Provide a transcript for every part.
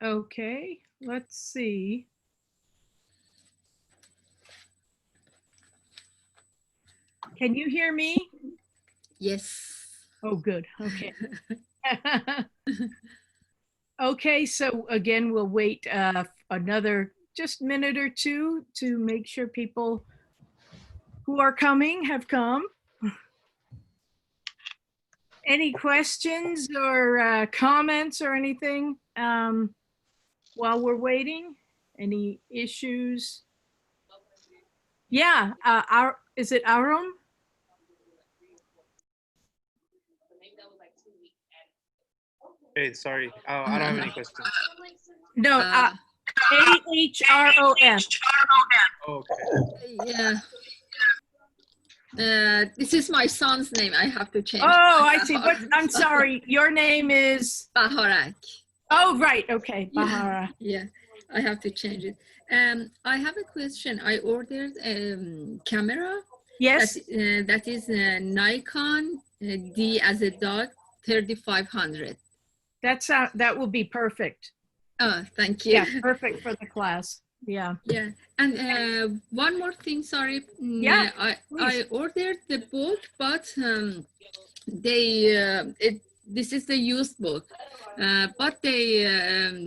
Okay, let's see. Can you hear me? Yes. Oh, good. Okay. Okay, so again, we'll wait another just minute or two to make sure people who are coming have come. Any questions or comments or anything while we're waiting? Any issues? Yeah, is it Arum? Hey, sorry. I don't have any questions. No, AHROM. Oh, okay. Yeah. This is my son's name. I have to change. Oh, I see. What? I'm sorry. Your name is Baharak. Oh, right. Okay, Bahara. Yeah, I have to change it. I have a question. I ordered a camera. Yes. That is Nikon D as a dog 3500. That will be perfect. Oh, thank you. Yeah, perfect for the class. Yeah. Yeah, and one more thing. Sorry. Yeah. I ordered the book, but this is the used book, but they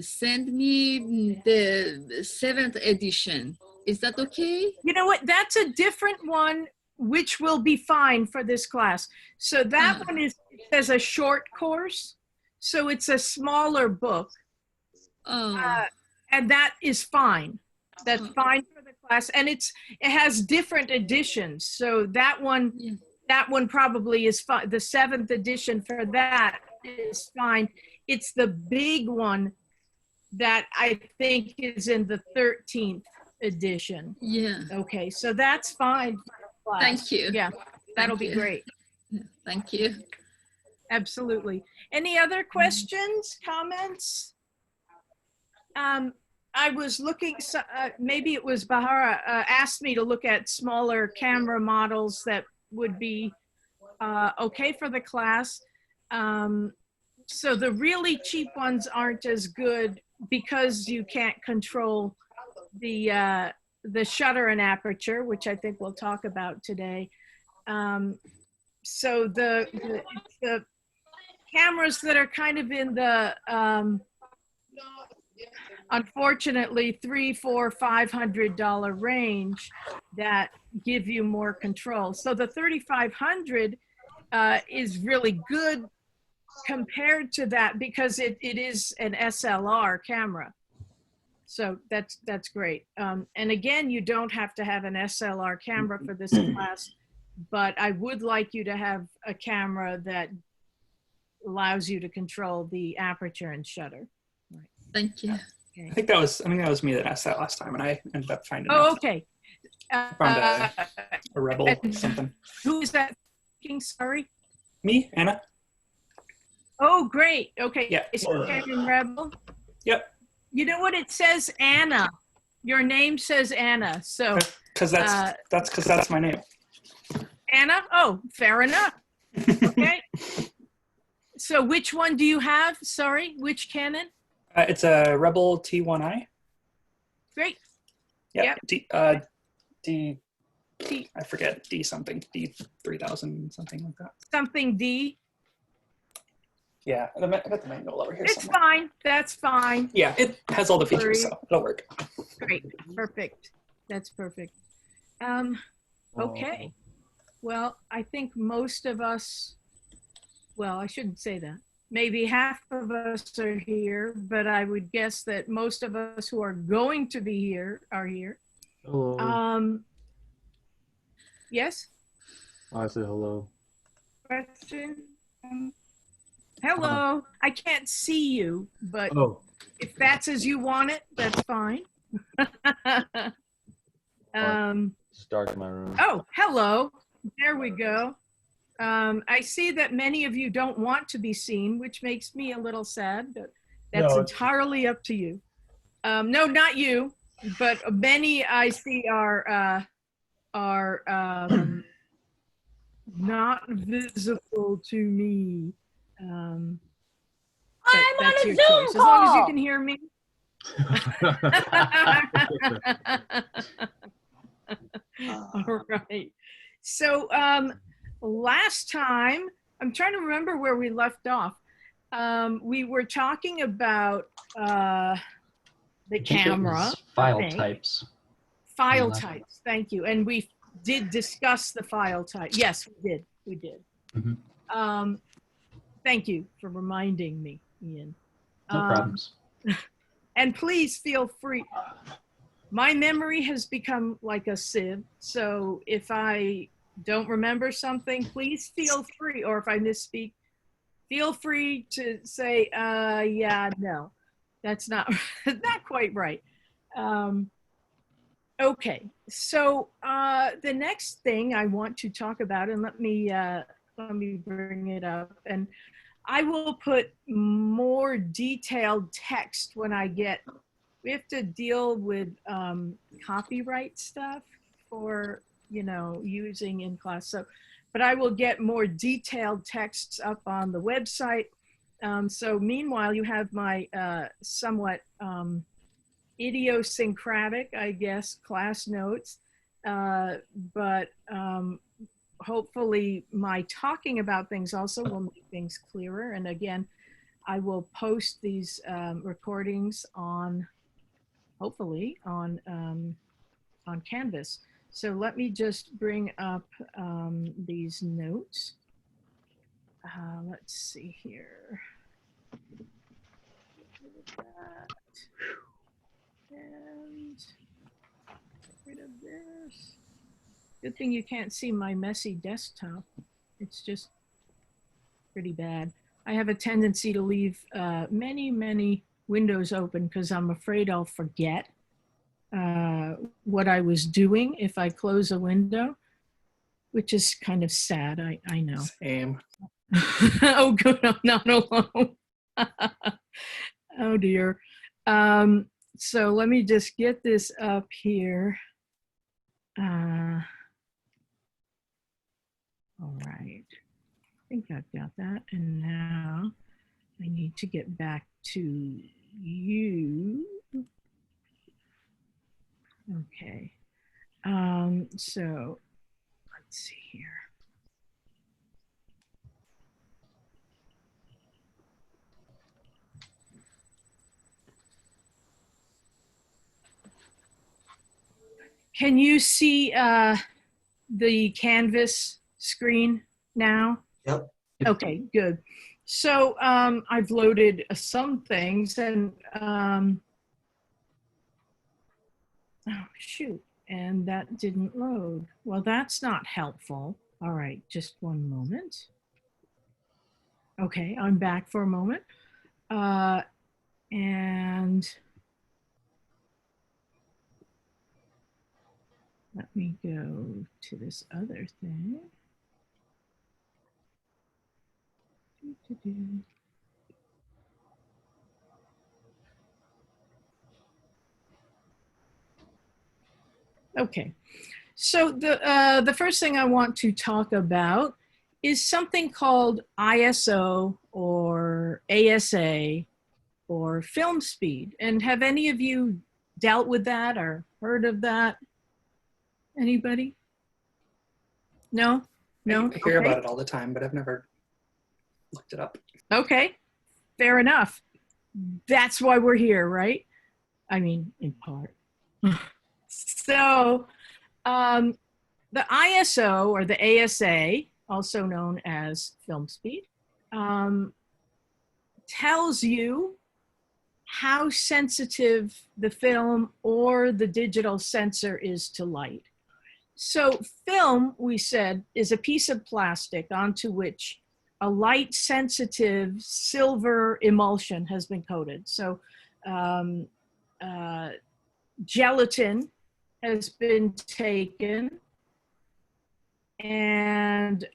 send me the 7th edition. Is that okay? You know what? That's a different one, which will be fine for this class. So that one is, it says a short course. So it's a smaller book. And that is fine. That's fine for the class. And it has different editions. So that one, that one probably is fine. The 7th edition for that is fine. It's the big one that I think is in the 13th edition. Yeah. Okay, so that's fine for the class. Thank you. Yeah, that'll be great. Thank you. Absolutely. Any other questions, comments? I was looking, maybe it was Bahara asked me to look at smaller camera models that would be okay for the class. So the really cheap ones aren't as good because you can't control the shutter and aperture, which I think we'll talk about today. So the cameras that are kind of in the unfortunately $300, $400, $500 range that give you more control. So the 3500 is really good compared to that because it is an SLR camera. So that's great. And again, you don't have to have an SLR camera for this class, but I would like you to have a camera that allows you to control the aperture and shutter. Right. Thank you. Okay. I think that was me that asked that last time, and I ended up finding. Oh, okay. Found a Rebel something. Who is that? Sorry. Me, Anna. Oh, great. Okay. Yeah. Kevin Rebel. Yep. You know what it says, Anna. Your name says Anna, so. Because that's my name. Anna. Oh, fair enough. Okay. So which one do you have? Sorry, which Canon? It's a Rebel T1i. Great. Yep. Yep. D. I forget, D something, D3000, something like that. Something D. Yeah, I got the manual over here. It's somewhere. Fine. That's fine. Yeah, it has all the features, so it'll work. Great. Perfect. That's perfect. Okay. Well, I think most of us, well, I shouldn't say that. Maybe half of us are here, but I would guess that most of us who are going to be here are here. Hello. Yes? I said hello. Question? Hello. I can't see you, but if that's as you want it, that's fine. It's dark in my room. Oh, hello. There we go. I see that many of you don't want to be seen, which makes me a little sad, but that's entirely up to you. No, not you, but many I see are not visible to me. But that's your choice. As long as you can hear me. All right. So last time, I'm trying to remember where we left off. We were talking about the camera. File types. File types, thank you. And we did discuss the file type. Yes, we did. We did. Mm-hmm. Thank you for reminding me, Ian. No problems. And please feel free. My memory has become like a sieve. So if I don't remember something, please feel free, or if I misspeak, feel free to say, yeah, no, that's not, not quite right. Okay, so the next thing I want to talk about, and let me bring it up, and I will put more detailed text when I get, we have to deal with copyright stuff for, you know, using in class. So, but I will get more detailed texts up on the website. So meanwhile, you have my somewhat idiosyncratic, I guess, class notes. But hopefully my talking about things also will make things clearer. And again, I will post these recordings on, hopefully on Canvas. So let me just bring up these notes. Let's see here. And get rid of this. Good thing you can't see my messy desktop. It's just pretty bad. I have a tendency to leave many windows open because I'm afraid I'll forget what I was doing if I close a window, which is kind of sad, I know. Same. Oh, good, I'm not alone. Oh dear. So let me just get this up here. All right, I think I've got that. And now I need to get back to you. Okay. So let's see here. Can you see the Canvas screen now? Yep. Okay, good. So I've loaded some things and, oh shoot, and that didn't load. Well, that's not helpful. All right, just one moment. Okay, I'm back for a moment. And let me go to this other thing. Okay, so the first thing I want to talk about is something called ISO or ASA or film speed. And have any of you dealt with that or heard of that? Anybody? No? No? I hear Okay. about it all the time, but I've never looked it up. Okay, fair enough. That's why we're here, right? I mean, in part. So the ISO or the ASA, also known as film speed, tells you how sensitive the film or the digital sensor is to light. So film, we said, is a piece of plastic onto which a light sensitive silver emulsion has been coated. So gelatin has been taken and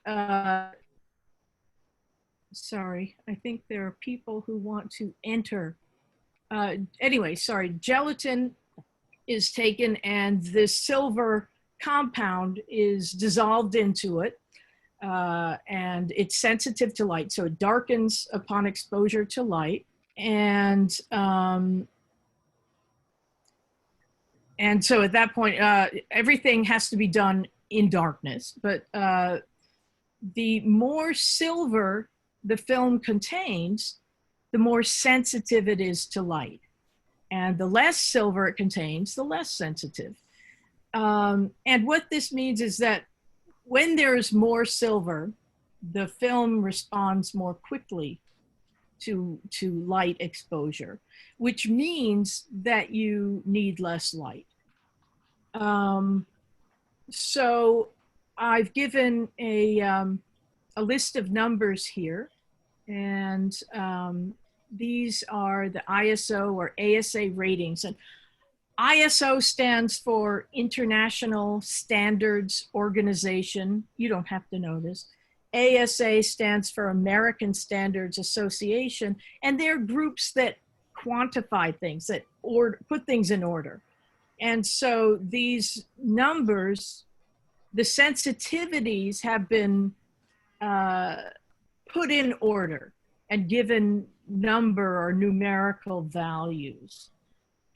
sorry, I think there are people who want to enter anyway, sorry, gelatin is taken and this silver compound is dissolved into it. And it's sensitive to light, so it darkens upon exposure to light. And so at that point, everything has to be done in darkness. But the more silver the film contains, the more sensitive it is to light. And the less silver it contains, the less sensitive. And what this means is that when there's more silver, the film responds more quickly to light exposure, which means that you need less light. So I've given a list of numbers here, and these are the ISO or ASA ratings. And ISO stands for International Standards Organization. You don't have to know this. ASA stands for American Standards Association, and they're groups that quantify things, that put things in order. And so these numbers, the sensitivities have been put in order and given number or numerical values.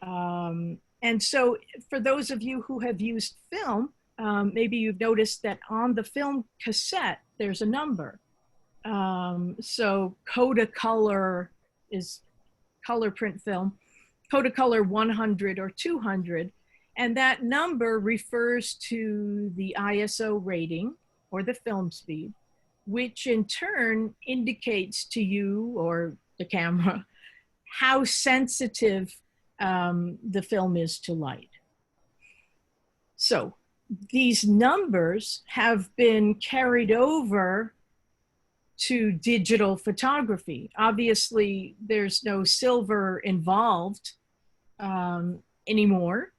And so for those of you who have used film, maybe you've noticed that on the film cassette, there's a number. So Kodacolor is color print film, Kodacolor 100 or 200. And that number refers to the ISO rating or the film speed, which in turn indicates to you or the camera how sensitive the film is to light. So these numbers have been carried over to digital photography. Obviously, there's no silver involved anymore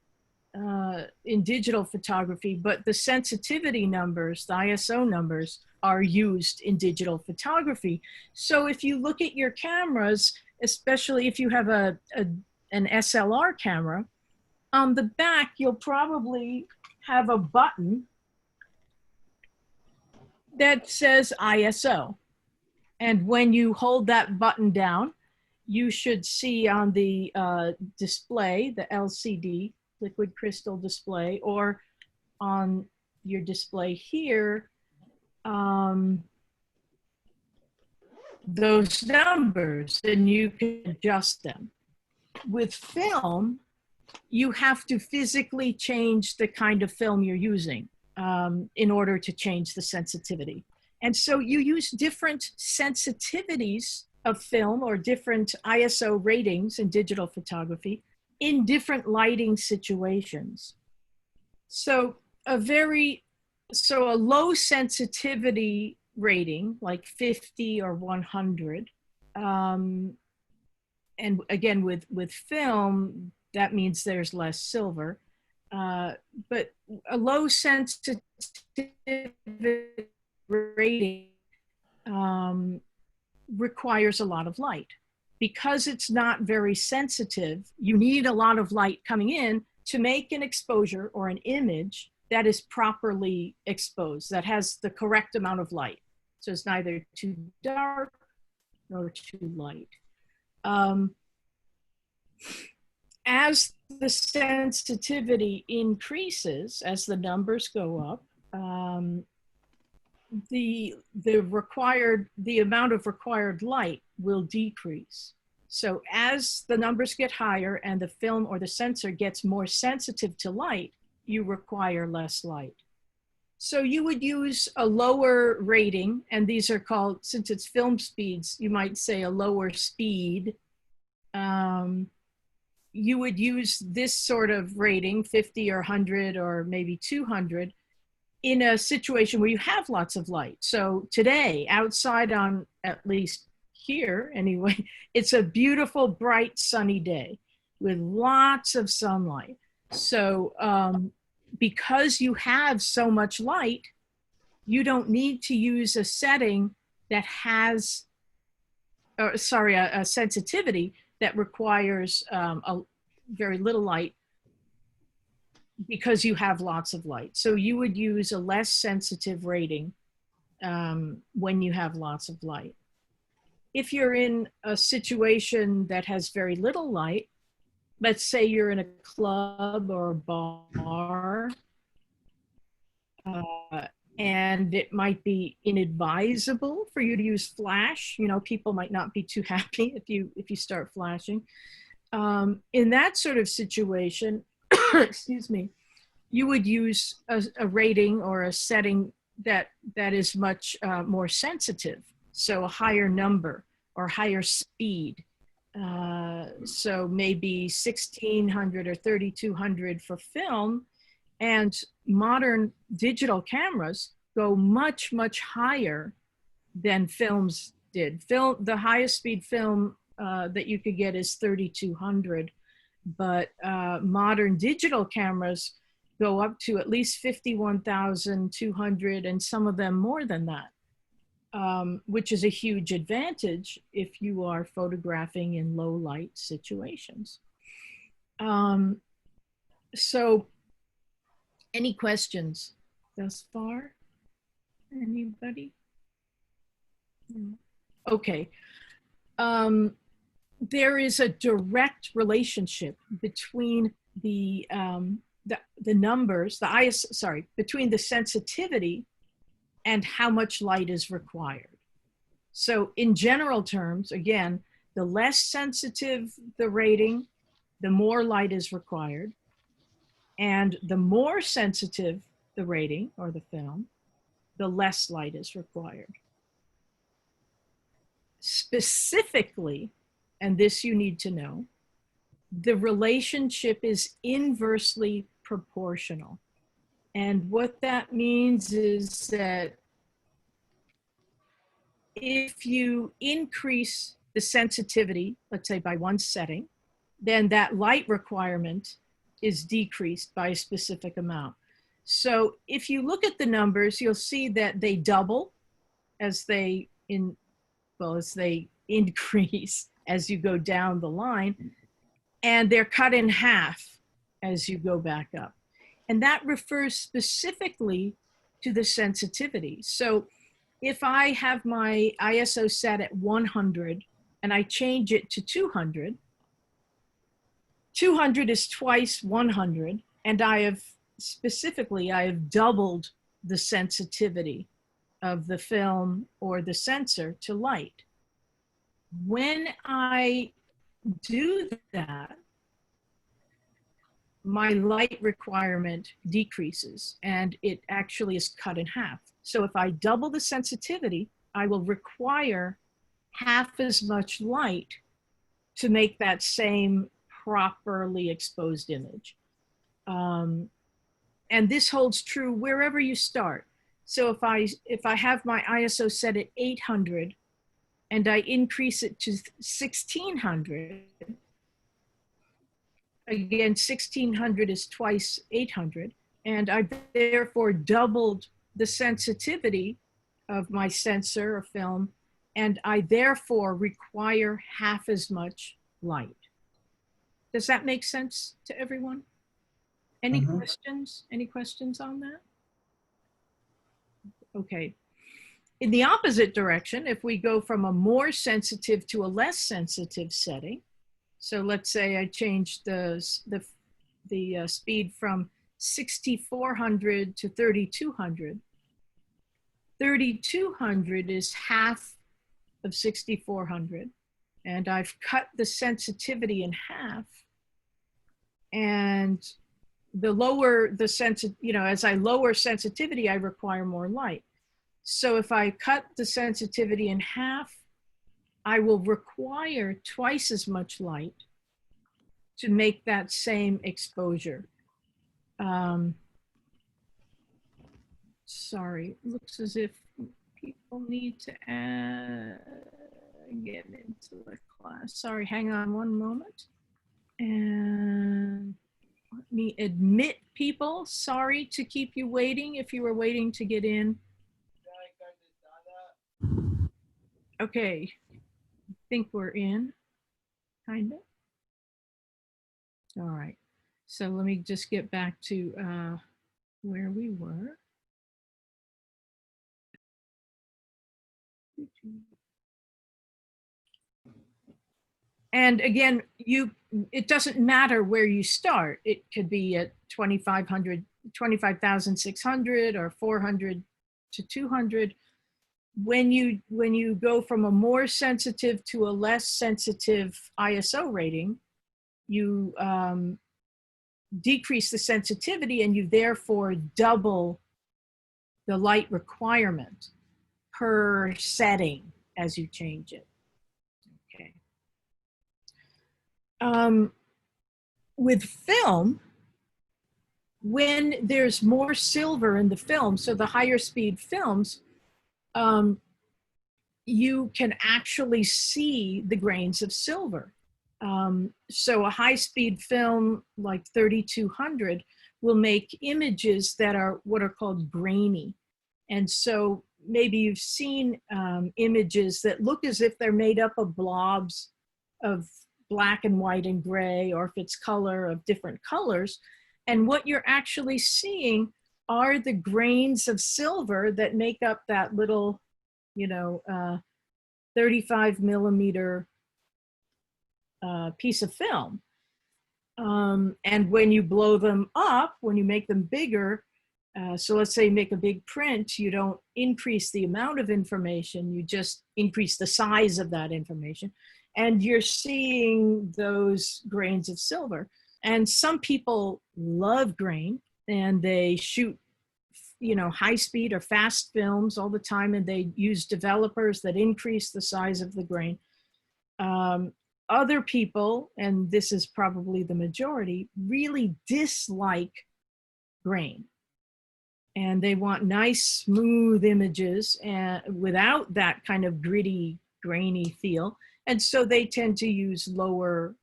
in digital photography, but the sensitivity numbers, the ISO numbers, are used in digital photography. So if you look at your cameras, especially if you have an SLR camera, on the back, you'll probably have a button that says ISO. And when you hold that button down, you should see on the display, the LCD, liquid crystal display, or on your display here, those numbers, and you can adjust them. With film, you have to physically change the kind of film you're using in order to change the sensitivity. And so you use different sensitivities of film or different ISO ratings in digital photography in different lighting situations. So a low sensitivity rating, like 50 or 100, and again, with film, that means there's less silver, but a low sensitivity rating requires a lot of light. Because it's not very sensitive, you need a lot of light coming in to make an exposure or an image that is properly exposed, that has the correct amount of light. So it's neither too dark nor too light. As the sensitivity increases, as the numbers go up, the amount of required light will decrease. So as the numbers get higher and the film or the sensor gets more sensitive to light, you require less light. So you would use a lower rating, and these are called, since it's film speeds, you might say a lower speed. You would use this sort of rating, 50 or 100 or maybe 200, in a situation where you have lots of light. So today, outside on, at least here anyway, it's a beautiful, bright, sunny day with lots of sunlight. So because you have so much light, you don't need to use a setting that has, a sensitivity that requires a very little light because you have lots of light. So you would use a less sensitive rating when you have lots of light. If you're in a situation that has very little light, let's say you're in a club or a bar, and it might be inadvisable for you to use flash. You know, people might not be too happy if you start flashing. In that sort of situation, excuse me, you would use a rating or a setting that is much more sensitive. So a higher number or higher speed. So maybe 1600 or 3200 for film, and modern digital cameras go much, much higher than films did. The highest speed film that you could get is 3200, but modern digital cameras go up to at least 51,200 and some of them more than that, which is a huge advantage if you are photographing in low light situations. So any questions thus far? Anybody? Okay. There is a direct relationship between the numbers, between the sensitivity and how much light is required. So in general terms, again, the less sensitive the rating, the more light is required. And the more sensitive the rating or the film, the less light is required. Specifically, and this you need to know, the relationship is inversely proportional. And what that means is that if you increase the sensitivity, let's say by one setting, then that light requirement is decreased by a specific amount. So if you look at the numbers, you'll see that they double as they increase as you go down the line, and they're cut in half as you go back up. And that refers specifically to the sensitivity. So if I have my ISO set at 100 and I change it to 200, 200 is twice 100, and I have doubled the sensitivity of the film or the sensor to light. When I do that, my light requirement decreases and it actually is cut in half. So if I double the sensitivity, I will require half as much light to make that same properly exposed image. And this holds true wherever you start. So if I have my ISO set at 800 and I increase it to 1600, again, 1600 is twice 800, and I've therefore doubled the sensitivity of my sensor or film, and I therefore require half as much light. Does that make sense to everyone? Any questions? Any questions on that? Okay. In the opposite direction, if we go from a more sensitive to a less sensitive setting, so let's say I change the speed from 6400 to 3200. 3200 is half of 6400, and I've cut the sensitivity in half. And the lower the as I lower sensitivity, I require more light. So if I cut the sensitivity in half, I will require twice as much light to make that same exposure. Sorry, it looks as if people need to get into the class. Sorry, hang on one moment. And let me admit people. Sorry to keep you waiting if you were waiting to get in. Okay, I think we're in. kind of. All right, so let me just get back to where we were. And again, it doesn't matter where you start. It could be at 2,500, 25,600 or 400 to 200. When you go from a more sensitive to a less sensitive ISO rating, you decrease the sensitivity and you therefore double the light requirement per setting as you change it. Okay. With film, when there's more silver in the film, so the higher speed films, you can actually see the grains of silver. So a high-speed film like 3200 will make images that are what are called grainy. And so maybe you've seen images that look as if they're made up of blobs of black and white and gray, or if it's color, of different colors. And what you're actually seeing are the grains of silver that make up that little, 35 millimeter piece of film. And when you blow them up, when you make them bigger, so let's say you make a big print, you don't increase the amount of information, you just increase the size of that information. And you're seeing those grains of silver. And some people love grain and they shoot, high speed or fast films all the time, and they use developers that increase the size of the grain. Other people, and this is probably the majority, really dislike grain. And they want nice, smooth images and without that kind of gritty, grainy feel. And so they tend to use lower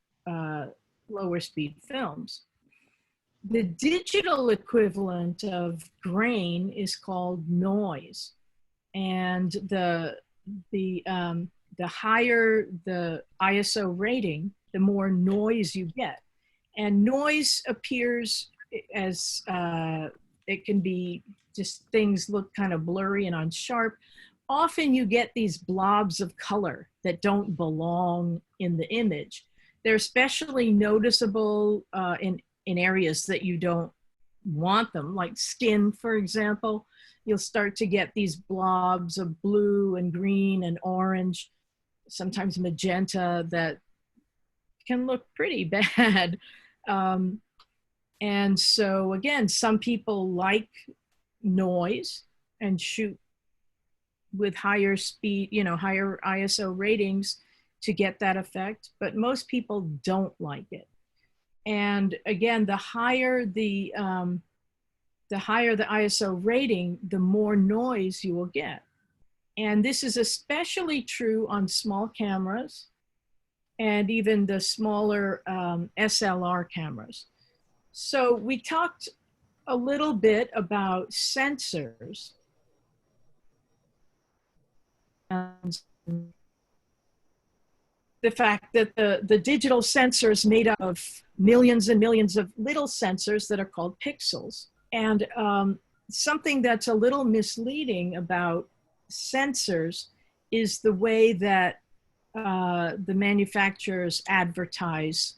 speed films. The digital equivalent of grain is called noise. And the higher the ISO rating, the more noise you get. And noise appears as, it can be just things look kind of blurry and unsharp. Often you get these blobs of color that don't belong in the image. They're especially noticeable in areas that you don't want them, like skin, for example. You'll start to get these blobs of blue and green and orange, sometimes magenta, that can look pretty bad. And so again, some people like noise and shoot with higher speed, higher ISO ratings to get that effect, but most people don't like it. And again, the higher the ISO rating, the more noise you will get. And this is especially true on small cameras and even the smaller SLR cameras. So we talked a little bit about sensors. And the fact that the digital sensor is made up of millions and millions of little sensors that are called pixels. And something that's a little misleading about sensors is the way that the manufacturers advertise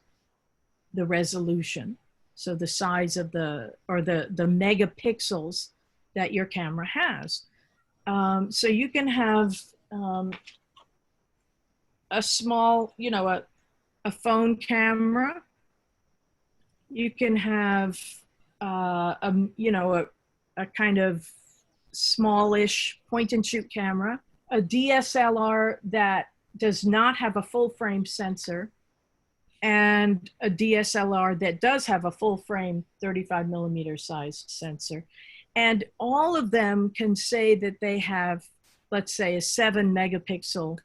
the resolution. So the size of the megapixels that your camera has. So you can have a small, a phone camera. You can have a kind of smallish point and shoot camera, a DSLR that does not have a full frame sensor, and a DSLR that does have a full frame 35 millimeter size sensor. And all of them can say that they have, let's say, a 7 megapixels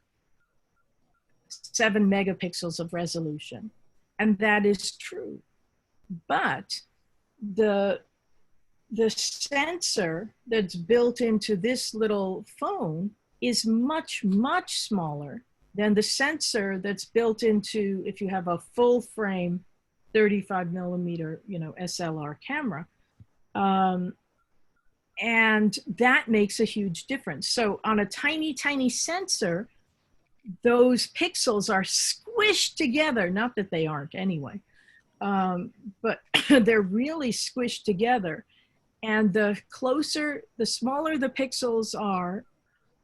of resolution. And that is true. But the sensor that's built into this little phone is much, much smaller than the sensor that's built into, if you have a full frame 35 millimeter, SLR camera. And that makes a huge difference. So on a tiny, tiny sensor, those pixels are squished together. Not that they aren't anyway, but they're really squished together. And the smaller the pixels are,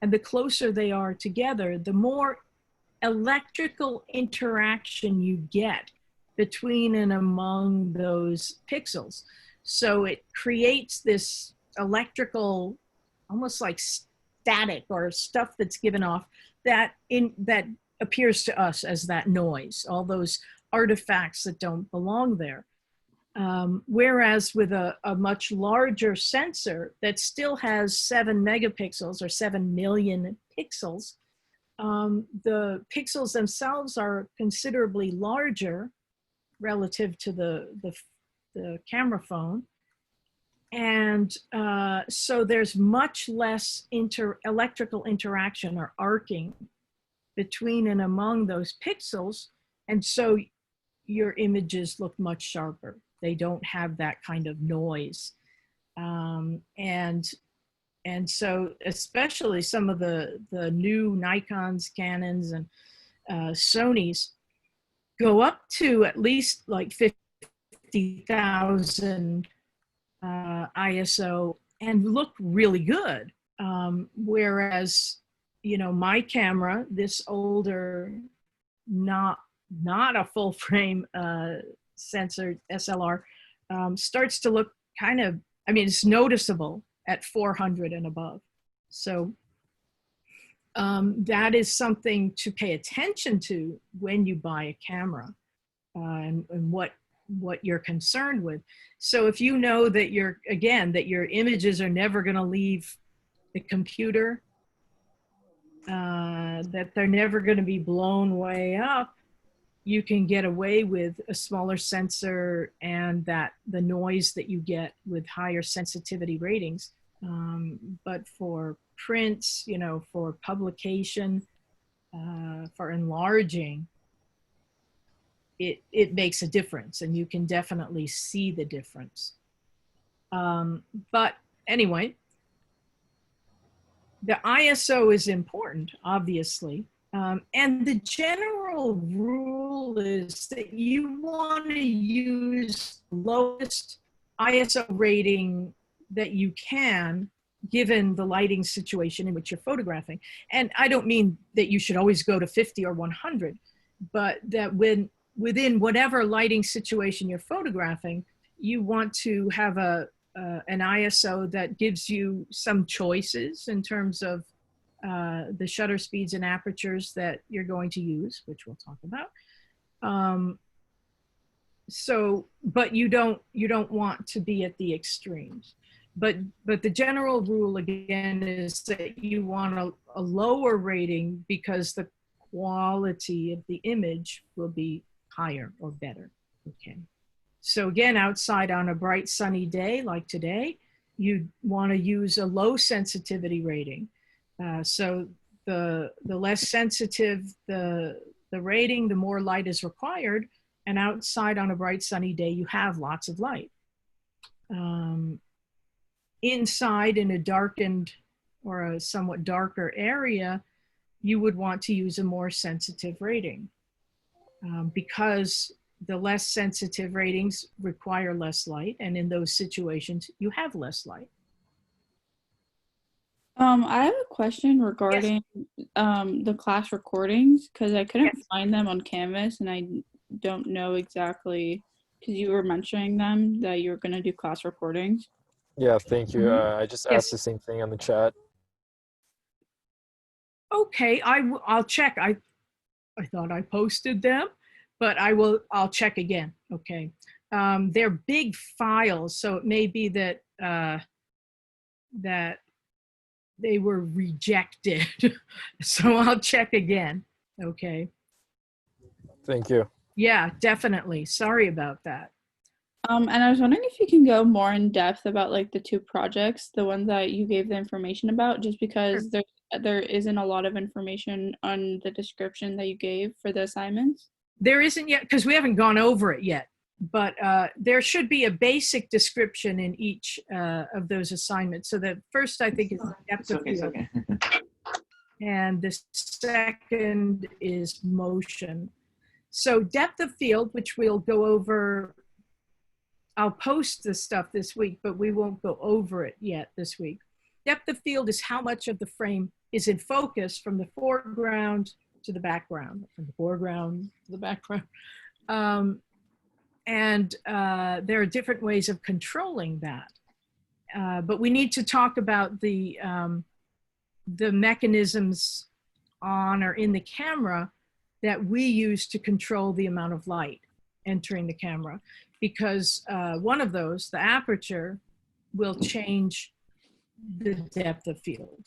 and the closer they are together, the more electrical interaction you get between and among those pixels. So it creates this electrical, almost like static or stuff that's given off that appears to us as that noise, all those artifacts that don't belong there. Whereas with a much larger sensor that still has 7 megapixels or 7 million pixels, the pixels themselves are considerably larger relative to the camera phone. And so there's much less electrical interaction or arcing between and among those pixels. And so your images look much sharper. They don't have that kind of noise. And so especially some of the new Nikons, Canons, and Sonys go up to at least like 50,000 ISO and look really good. Whereas, my camera, this older, not a full frame sensor SLR, starts to look kind of, it's noticeable at 400 and above. So that is something to pay attention to when you buy a camera, and what you're concerned with. So if you know that your images are never going to leave the computer, that they're never going to be blown way up, you can get away with a smaller sensor and the noise that you get with higher sensitivity ratings. But for prints, for publication, for enlarging, it makes a difference, and you can definitely see the difference. But anyway, the ISO is important, obviously. And the general rule is that you want to use the lowest ISO rating that you can, given the lighting situation in which you're photographing. And I don't mean that you should always go to 50 or 100, but that within whatever lighting situation you're photographing, you want to have an ISO that gives you some choices in terms of the shutter speeds and apertures that you're going to use, which we'll talk about. But you don't want to be at the extremes. But the general rule, again, is that you want a lower rating because the quality of the image will be higher or better. Okay. So again, outside on a bright sunny day like today, you want to use a low sensitivity rating. So the less sensitive the rating, the more light is required. And outside on a bright sunny day, you have lots of light. Inside in a darkened or a somewhat darker area, you would want to use a more sensitive rating, because the less sensitive ratings require less light, and in those situations you have less light. I have a question regarding the class recordings, because I couldn't find them on Canvas, and I don't know exactly, because you were mentioning them that you were going to do class recordings. Yeah, thank you. I just asked the same thing on the chat. Okay, I'll check. I thought I posted them, but I'll check again. Okay. They're big files, so it may be that that they were rejected. So I'll check again. Okay. Thank you. Yeah, definitely. Sorry about that. And I was wondering if you can go more in depth about like the two projects, the ones that you gave the information about, just because there's there isn't a lot of information on the description that you gave for the assignments? There isn't yet, because we haven't gone over it yet, but there should be a basic description in each of those assignments. So the first, I think, is depth of field, and the second is motion. So depth of field, which we'll go over, I'll post this stuff this week, but we won't go over it yet this week. Depth of field is how much of the frame is in focus from the foreground to the background, from the foreground to the background. There are different ways of controlling that. But we need to talk about the mechanisms on or in the camera that we use to control the amount of light entering the camera. Because one of those, the aperture, will change the depth of field.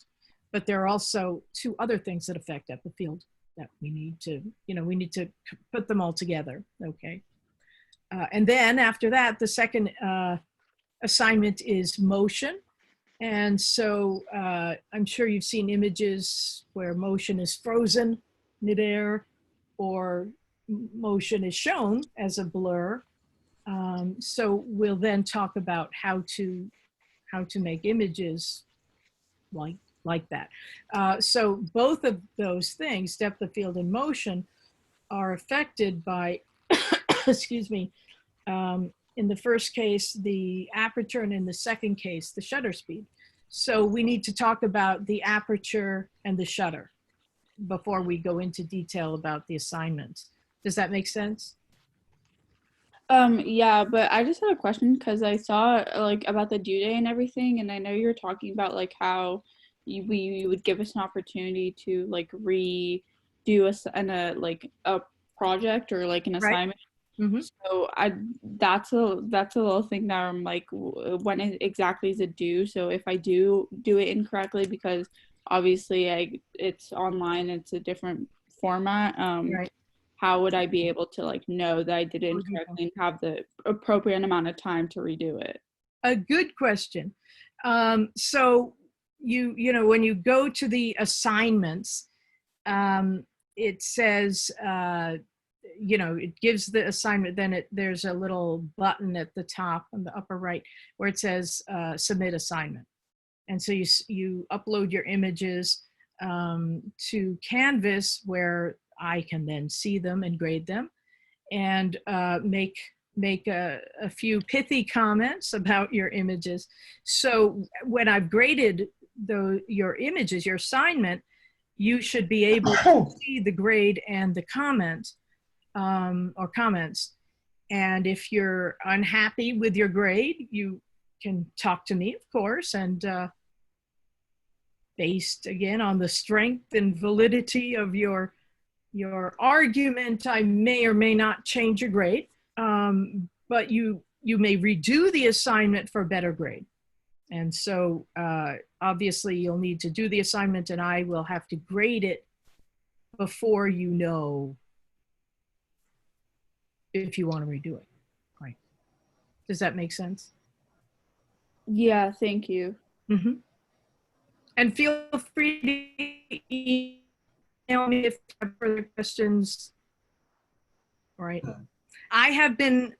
But there are also two other things that affect depth of field that we need to, we need to put them all together, okay? And then after that, the second assignment is motion. And so I'm sure you've seen images where motion is frozen midair or motion is shown as a blur. So we'll then talk about how to make images like that. So both of those things, depth of field and motion, are affected by, excuse me, in the first case, the aperture, and in the second case, the shutter speed. So we need to talk about the aperture and the shutter before we go into detail about the assignments. Does that make sense? Yeah, but I just had a question because I saw like about the due date and everything, and I know you were talking about like how you would give us an opportunity to like redo a project or like an assignment. Mm-hmm. So that's a little thing that I'm like, when exactly is it due? So if I do it incorrectly, because obviously it's online, it's a different format. Right. How would I be able to like know that I did it incorrectly and have the appropriate amount of time to redo it? A good question. So you know, when you go to the assignments, it says, it gives the assignment, then there's a little button at the top on the upper right where it says submit assignment. And so you upload your images to Canvas, where I can then see them and grade them and make a few pithy comments about your images. So when I've graded your images, your assignment, you should be able to see the grade and the comment or comments. And if you're unhappy with your grade, you can talk to me, of course, and based again on the strength and validity of your argument, I may or may not change your grade, but you may redo the assignment for a better grade. And so obviously you'll need to do the assignment, and I will have to grade it before you know if you want to redo it. Right. Does that make sense? Yeah, thank you. Mm-hmm. And feel free to email me if you have further questions. All right. I have been,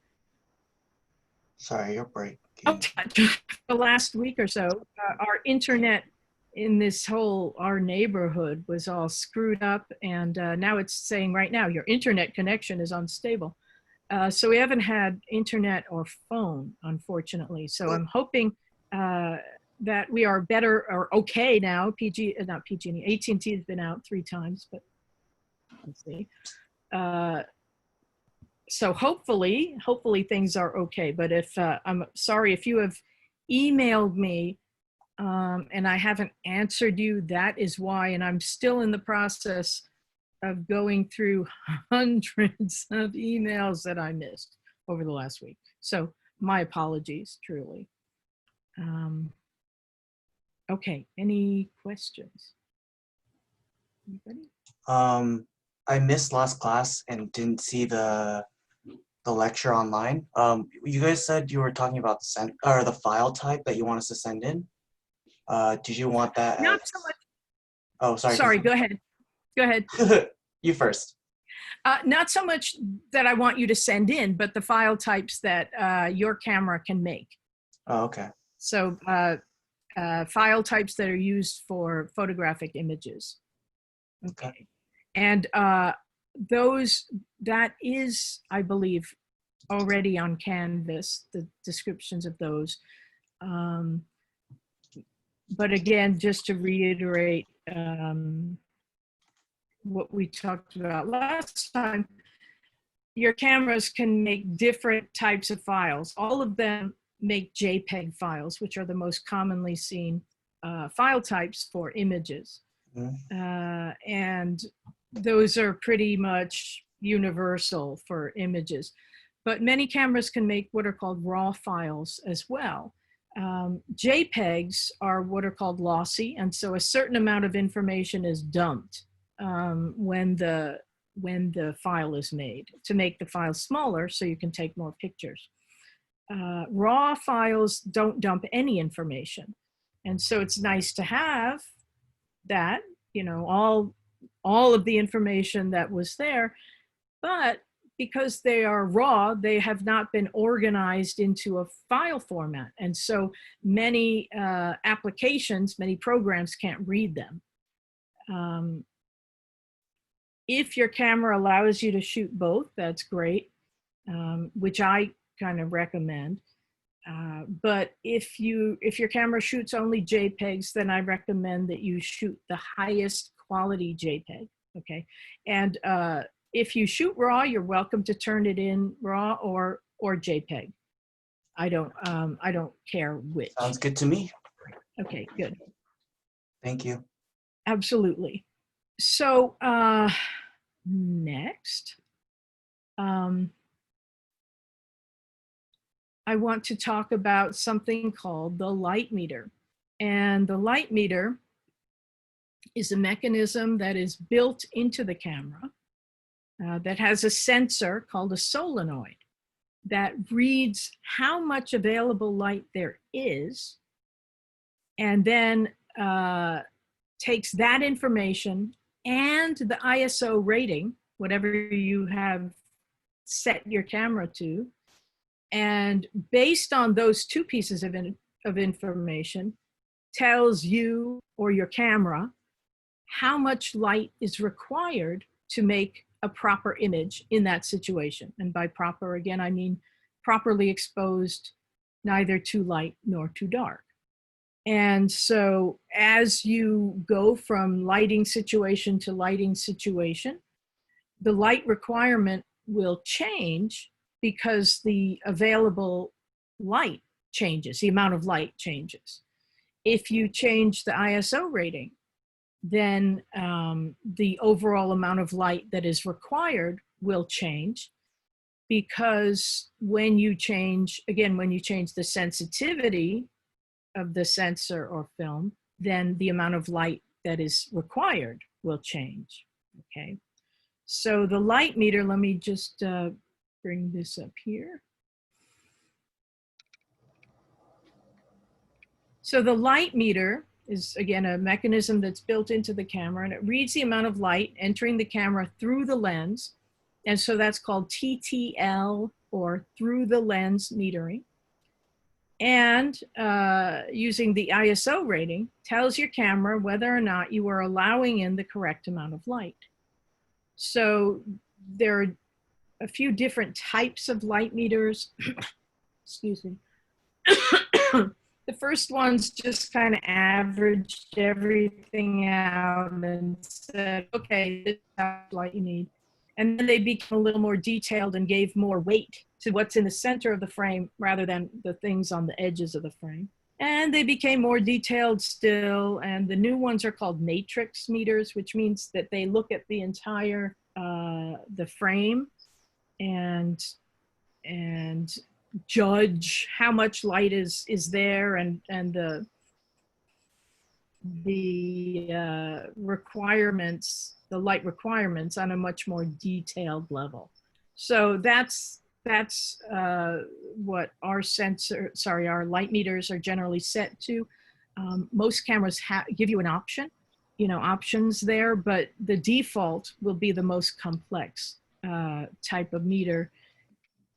Sorry, you're breaking. the last week or so, our internet in our neighborhood was all screwed up, and now it's saying right now your internet connection is unstable. So we haven't had internet or phone, unfortunately. So I'm hoping that we are better or okay now. AT&T has been out 3 times, but let's see. So hopefully things are okay. But if I'm sorry if you have emailed me and I haven't answered you, that is why. And I'm still in the process of going through hundreds of emails that I missed over the last week. So my apologies, truly. Okay, any questions? Anybody? I missed last class and didn't see the lecture online. You guys said you were talking about the file type that you want us to send in. Did you want that? Not so much. Oh, sorry. Sorry, go ahead. Go ahead. You first. Not so much that I want you to send in, but the file types that your camera can make. Oh, okay. So file types that are used for photographic images. Okay. And that is, I believe, already on Canvas, the descriptions of those. But again, just to reiterate what we talked about last time, your cameras can make different types of files. All of them make JPEG files, which are the most commonly seen file types for images. And those are pretty much universal for images. But many cameras can make what are called RAW files as well. JPEGs are what are called lossy, and so a certain amount of information is dumped when the file is made to make the file smaller so you can take more pictures. RAW files don't dump any information, and so it's nice to have that, you know, all of the information that was there, but because they are raw, they have not been organized into a file format. And so many applications, many programs can't read them. If your camera allows you to shoot both, that's great, which I kind of recommend. But if your camera shoots only JPEGs, then I recommend that you shoot the highest quality JPEG, okay? And if you shoot RAW, you're welcome to turn it in RAW or JPEG. I don't care which. Sounds good to me. Okay, good. Thank you. Absolutely. So next, I want to talk about something called the light meter. And the light meter is a mechanism that is built into the camera that has a sensor called a solenoid that reads how much available light there is, and then takes that information and the ISO rating, whatever you have set your camera to, and based on those two pieces of information, tells you or your camera how much light is required to make a proper image in that situation. And by proper, again, I mean properly exposed, neither too light nor too dark. And so as you go from lighting situation to lighting situation, the light requirement will change because the available light changes, the amount of light changes. If you change the ISO rating, then the overall amount of light that is required will change, because when you change, again, when you change the sensitivity of the sensor or film, then the amount of light that is required will change, okay? So the light meter, let me just bring this up here. So the light meter is, again, a mechanism that's built into the camera, and it reads the amount of light entering the camera through the lens. And so that's called TTL, or through the lens metering. And using the ISO rating, tells your camera whether or not you are allowing in the correct amount of light. So there are a few different types of light meters. Excuse me. The first ones just kind of averaged everything out and said, okay, this is how much light you need. And then they became a little more detailed and gave more weight to what's in the center of the frame rather than the things on the edges of the frame. And they became more detailed still. And the new ones are called matrix meters, which means that they look at the entire, the frame and judge how much light is there, and the requirements, the light requirements on a much more detailed level. So that's what our our light meters are generally set to. Most cameras give you an option. options there, but the default will be the most complex type of meter.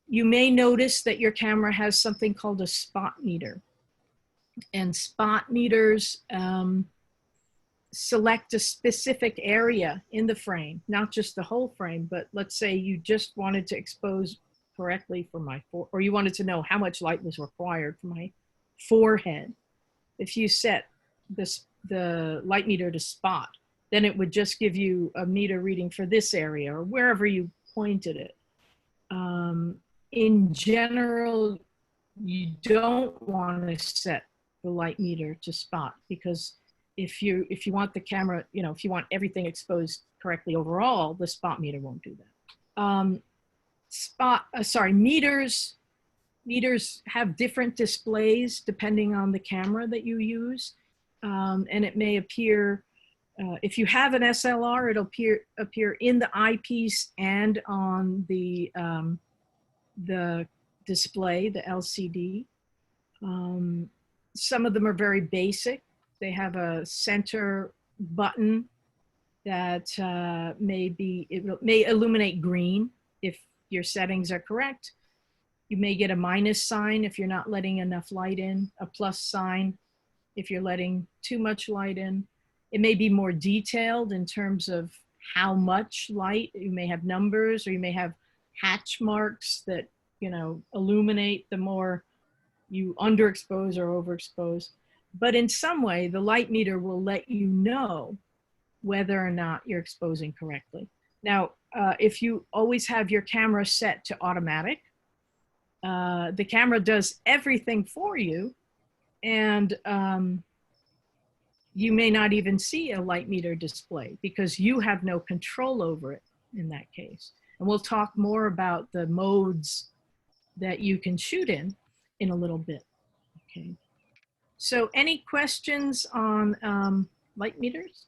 You may notice that your camera has something called a spot meter. And spot meters select a specific area in the frame, not just the whole frame, but let's say you just wanted to expose correctly for or you wanted to know how much light was required for my forehead. If you set the light meter to spot, then it would just give you a meter reading for this area or wherever you pointed it. In general, you don't want to set the light meter to spot, because if you want the camera, if you want everything exposed correctly overall, the spot meter won't do that. Meters have different displays depending on the camera that you use. And it may appear, if you have an SLR, it'll appear in the eyepiece and on the display, the LCD. Some of them are very basic. They have a center button that it may illuminate green if your settings are correct. You may get a minus sign if you're not letting enough light in, a plus sign if you're letting too much light in. It may be more detailed in terms of how much light. You may have numbers, or you may have hatch marks that illuminate the more you underexpose or overexpose. But in some way, the light meter will let you know whether or not you're exposing correctly. Now, if you always have your camera set to automatic, the camera does everything for you, and you may not even see a light meter display because you have no control over it in that case. And we'll talk more about the modes that you can shoot in a little bit. Okay. So any questions on light meters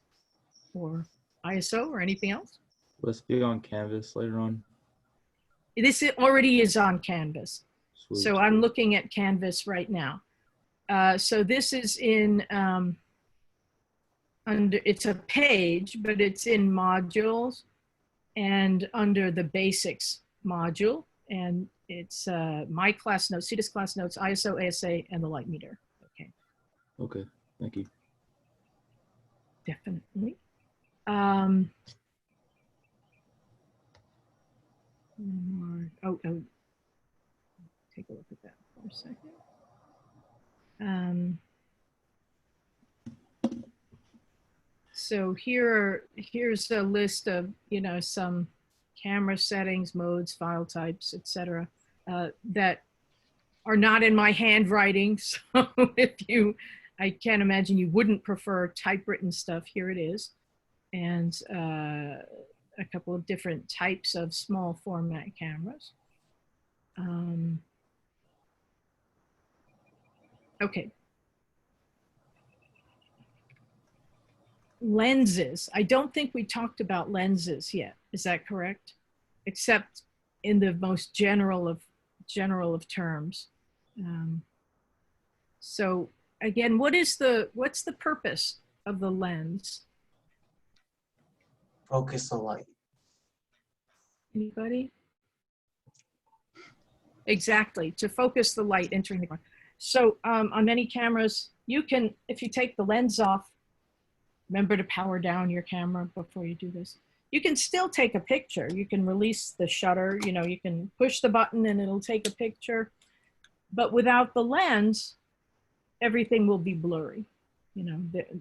or ISO or anything else? Let's be on canvas later on. This already is on Canvas. Sweet. So I'm looking at Canvas right now. So this is in, it's a page, but it's in modules and under the basics module. And it's my class notes, CETUS class notes, ISO, ASA, and the light meter. Okay. Okay, thank you. Definitely. Oh, take a look at that for a second. So here's a list of, some camera settings, modes, file types, etc. That are not in my handwriting. So I can't imagine you wouldn't prefer typewritten stuff. Here it is. And a couple of different types of small format cameras. Okay. Lenses. I don't think we talked about lenses yet. Is that correct? Except in the most general of terms. So again, what's the purpose of the lens? Focus the light. Anybody? Exactly, to focus the light entering the camera. So on many cameras, you can, if you take the lens off, remember to power down your camera before you do this. You can still take a picture. You can release the shutter, you can push the button and it'll take a picture. But without the lens, everything will be blurry.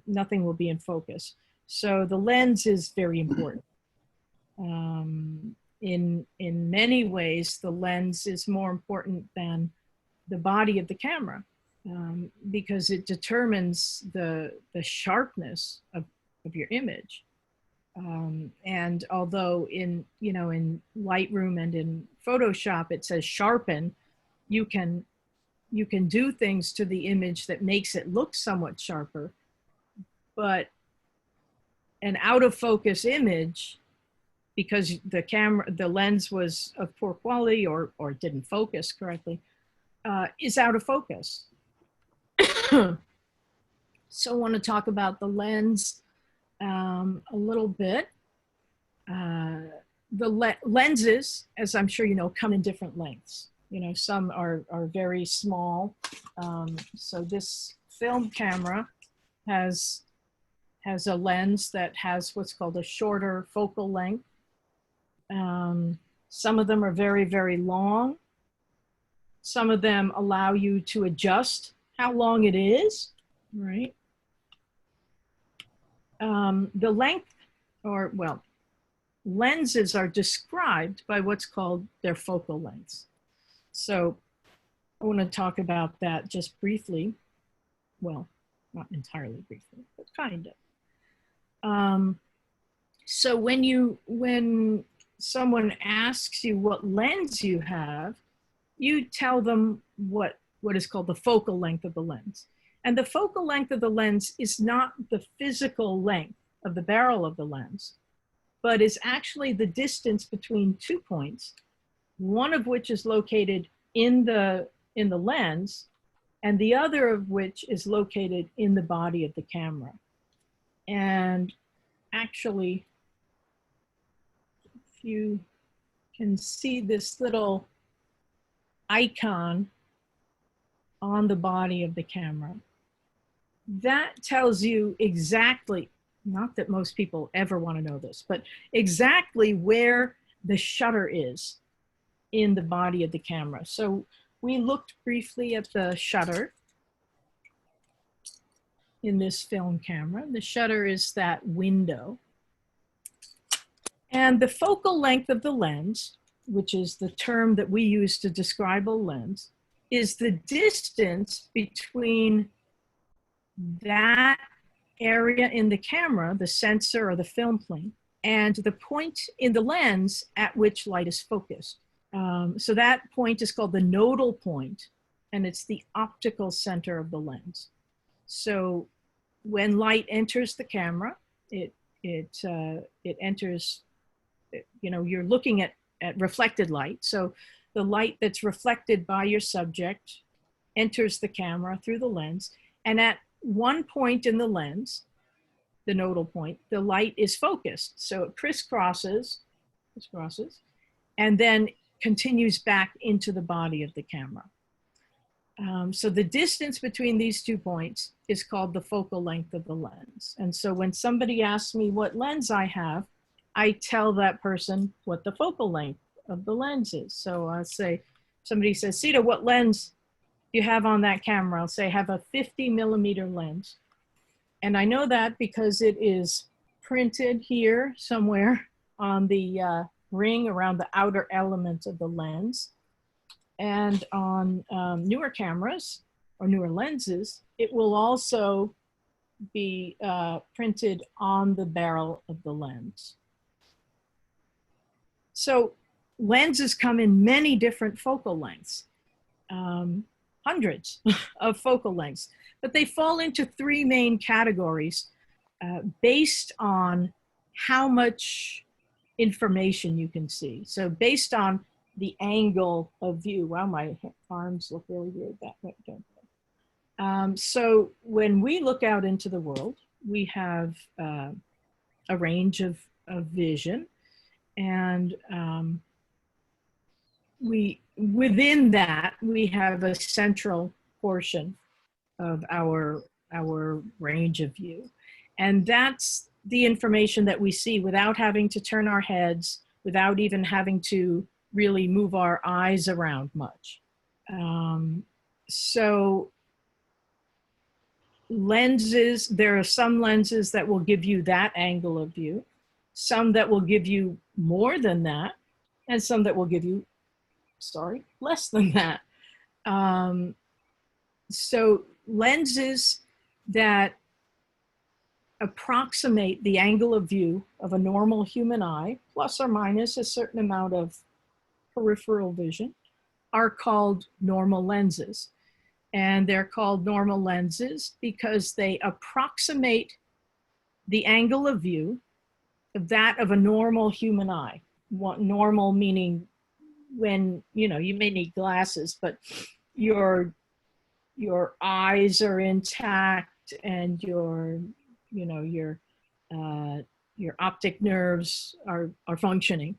Nothing will be in focus. So the lens is very important. In many ways, the lens is more important than the body of the camera because it determines the sharpness of your image. And although in Lightroom and in Photoshop it says sharpen, you can do things to the image that makes it look somewhat sharper, but an out of focus image, because the lens was of poor quality or didn't focus correctly, is out of focus. So I want to talk about the lens a little bit. The lenses, as I'm sure you know, come in different lengths. You know, some are very small. So this film camera has a lens that has what's called a shorter focal length. Some of them are very, very long. Some of them allow you to adjust how long it is, right? The length, or well, lenses are described by what's called their focal lengths. So I want to talk about that just briefly. Well, not entirely briefly, but kind of. So when someone asks you what lens you have, you tell them what is called the focal length of the lens. And the focal length of the lens is not the physical length of the barrel of the lens, but is actually the distance between 2 points, one of which is located in the lens, and the other of which is located in the body of the camera. And actually, if you can see this little icon on the body of the camera, that tells you exactly, not that most people ever want to know this, but exactly where the shutter is in the body of the camera. So we looked briefly at the shutter in this film camera. The shutter is that window. And the focal length of the lens, which is the term that we use to describe a lens, is the distance between that area in the camera, the sensor or the film plane, and the point in the lens at which light is focused. So that point is called the nodal point, and it's the optical center of the lens. So when light enters the camera, it enters, you know, you're looking at reflected light. So the light that's reflected by your subject enters the camera through the lens, and at one point in the lens, the nodal point, the light is focused. So it crisscrosses, and then continues back into the body of the camera. So the distance between these 2 points is called the focal length of the lens. And so when somebody asks me what lens I have, I tell that person what the focal length of the lens is. So I'll say, somebody says, Sita, what lens do you have on that camera? I'll say, I have a 50 millimeter lens. And I know that because it is printed here somewhere on the ring around the outer element of the lens. And on newer cameras or newer lenses, it will also be printed on the barrel of the lens. So lenses come in many different focal lengths, hundreds of focal lengths, but they fall into 3 main categories based on how much information you can see. So based on the angle of view. Wow, my arms look really weird that way, don't they? So when we look out into the world, we have a range of vision, and within that we have a central portion of our range of view, and that's the information that we see without having to turn our heads, without even having to really move our eyes around much. So lenses, there are some lenses that will give you that angle of view, some that will give you more than that, and some that will give you, less than that. So lenses that approximate the angle of view of a normal human eye, plus or minus a certain amount of peripheral vision, are called normal lenses. And they're called normal lenses because they approximate the angle of view of that of a normal human eye. Normal meaning when, you know, you may need glasses, but your eyes are intact and your your optic nerves are functioning.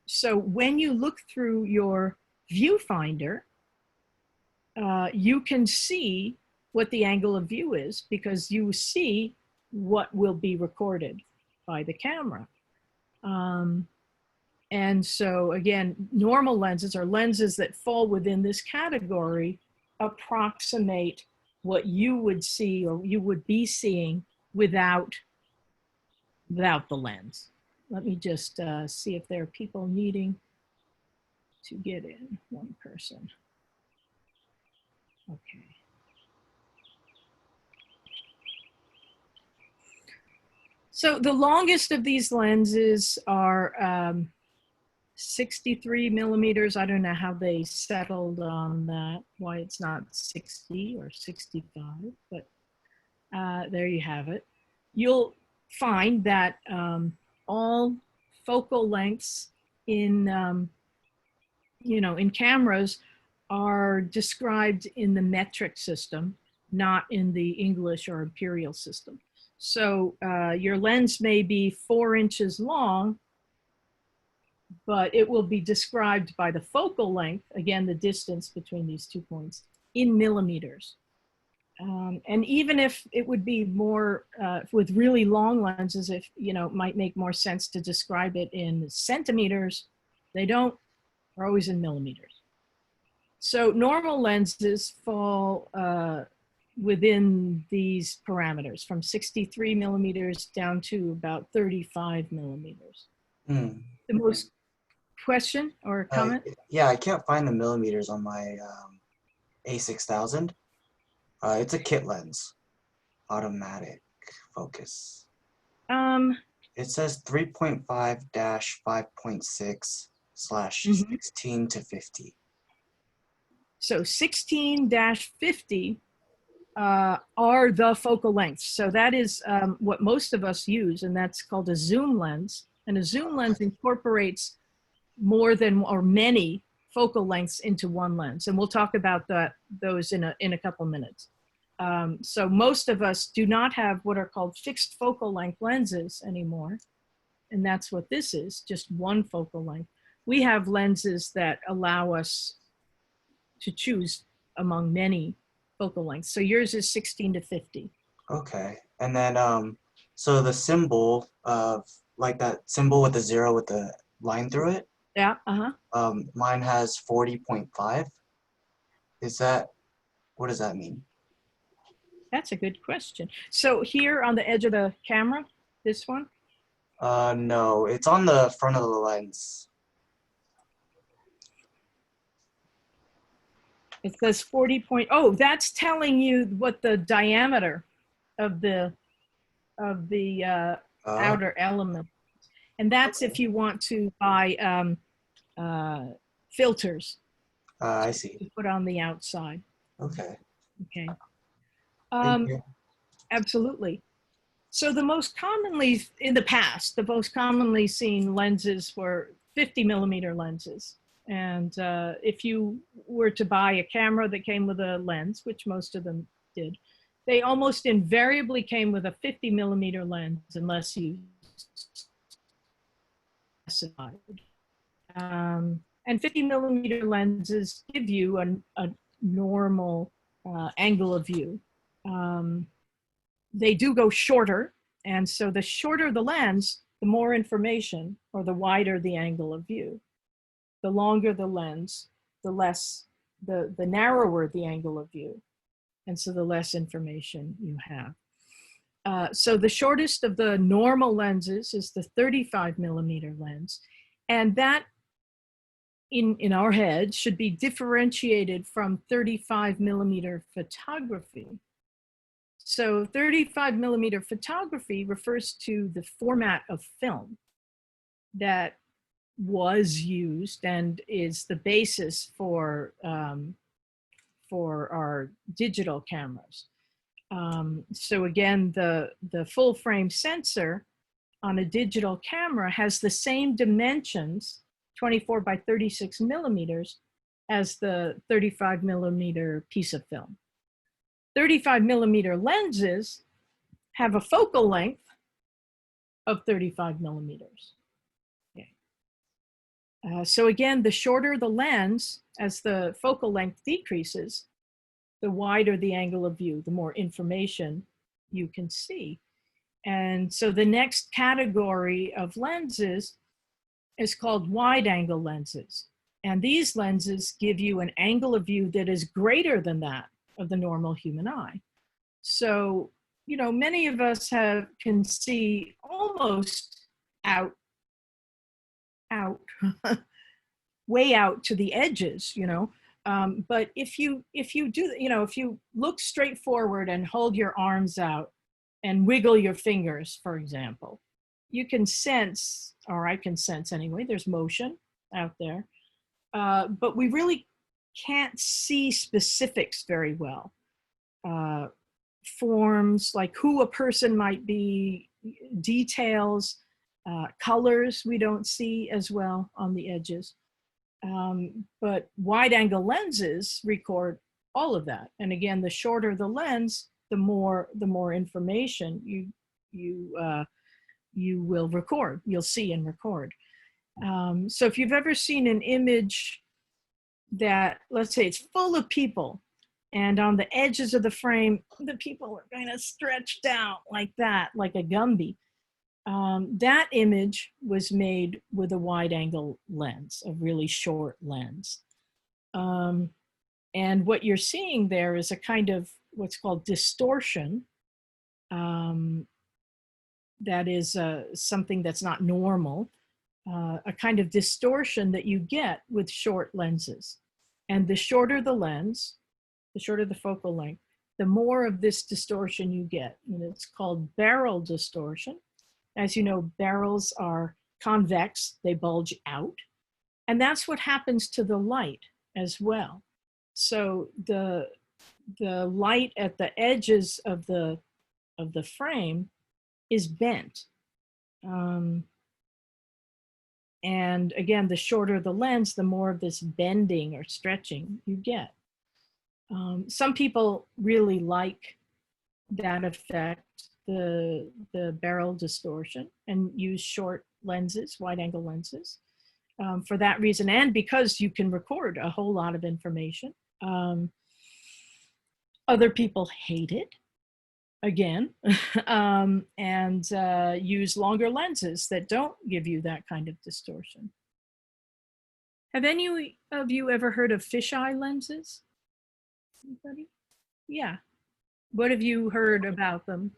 So when you look through your viewfinder, you can see what the angle of view is because you see what will be recorded by the camera. And so again, normal lenses or lenses that fall within this category approximate what you would see or you would be seeing without the lens. Let me just see if there are people needing to get in. One person. Okay. So the longest of these lenses are 63 millimeters. I don't know how they settled on that, why it's not 60 or 65, but there you have it. You'll find that all focal lengths in, in cameras are described in the metric system, not in the English or imperial system. So your lens may be 4 inches long, but it will be described by the focal length, again, the distance between these 2 points, in millimeters. And even if it would be more, with really long lenses, if, it might make more sense to describe it in centimeters, they don't, are always in millimeters. So normal lenses fall within these parameters, from 63 millimeters down to about 35 millimeters. Hmm. The most question or comment? Yeah, I can't find the millimeters on my A6000. It's a kit lens, automatic focus. It says 3.5-5.6/16 to 50. So 16-50 are the focal lengths. So that is what most of us use, and that's called a zoom lens. And a zoom lens incorporates more than or many focal lengths into one lens. And we'll talk about those in a couple minutes. So most of us do not have what are called fixed focal length lenses anymore. And that's what this is, just one focal length. We have lenses that allow us to choose among many focal lengths. So yours is 16-50. Okay, and then so the symbol of like that symbol with the 0 with the line through it. Yeah. Mine has 40.5. Is that, what does that mean? That's a good question. So here on the edge of the camera, this one? No, it's on the front of the lens. It says 40 point, oh, that's telling you what the diameter of the outer element. And that's if you want to buy filters. I see. To put on the outside. Okay. Okay. Thank you. Absolutely. So the most commonly, in the past, the most commonly seen lenses were 50 millimeter lenses. And if you were to buy a camera that came with a lens, which most of them did, they almost invariably came with a 50 millimeter lens unless you specified. And 50 millimeter lenses give you a normal angle of view. They do go shorter, and so the shorter the lens, the more information, or the wider the angle of view. The longer the lens, the less, the narrower the angle of view, and so the less information you have. So the shortest of the normal lenses is the 35 millimeter lens, and that in our head should be differentiated from 35 millimeter photography. So 35 millimeter photography refers to the format of film that was used and is the basis for our digital cameras. So again, the full frame sensor on a digital camera has the same dimensions, 24 by 36 millimeters, as the 35 millimeter piece of film. 35 millimeter lenses have a focal length of 35 millimeters. Okay. So again, the shorter the lens, as the focal length decreases, the wider the angle of view, the more information you can see. And so the next category of lenses is called wide angle lenses. And these lenses give you an angle of view that is greater than that of the normal human eye. So, you know, many of us can see almost out, way out to the edges, you know. But if you do, you know, if you look straight forward and hold your arms out and wiggle your fingers, for example, you can sense, or I can sense anyway, there's motion out there. But we really can't see specifics very well. Forms, like who a person might be, details, colors we don't see as well on the edges. But wide angle lenses record all of that. And again, the shorter the lens, the more information you will record, you'll see and record. So if you've ever seen an image that, let's say it's full of people, and on the edges of the frame, the people are kind of stretched out like that, like a Gumby. That image was made with a wide angle lens, a really short lens. And what you're seeing there is a kind of what's called distortion. That is something that's not normal, a kind of distortion that you get with short lenses. And the shorter the lens, the shorter the focal length, the more of this distortion you get. And it's called barrel distortion. As you know, barrels are convex, they bulge out. And that's what happens to the light as well. So the light at the edges of the frame is bent. And again, the shorter the lens, the more of this bending or stretching you get. Some people really like that effect, the barrel distortion, and use short lenses, wide angle lenses, for that reason, and because you can record a whole lot of information. Other people hate it, again, and use longer lenses that don't give you that kind of distortion. Have any of you ever heard of fisheye lenses? Anybody? Yeah. What have you heard about them?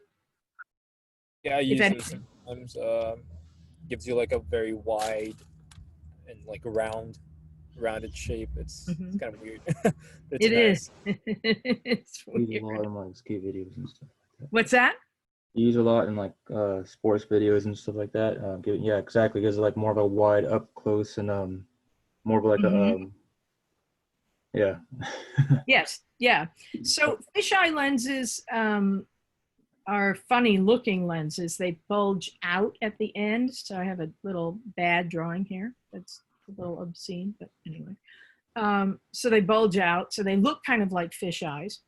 Yeah, I If use any- it sometimes. Gives you like a very wide and like rounded shape. It's kind of weird. It's It nice. is. It's I use a weird. lot in like skate videos and stuff like that. What's that? I use a lot in like sports videos and stuff like that. Yeah, exactly. Gives like more of a wide up close and more of like a yeah. Yes. Yeah. So fisheye lenses are funny looking lenses. They bulge out at the end. So I have a little bad drawing here. That's a little obscene, but anyway. So they bulge out. So they look kind of like fish eyes.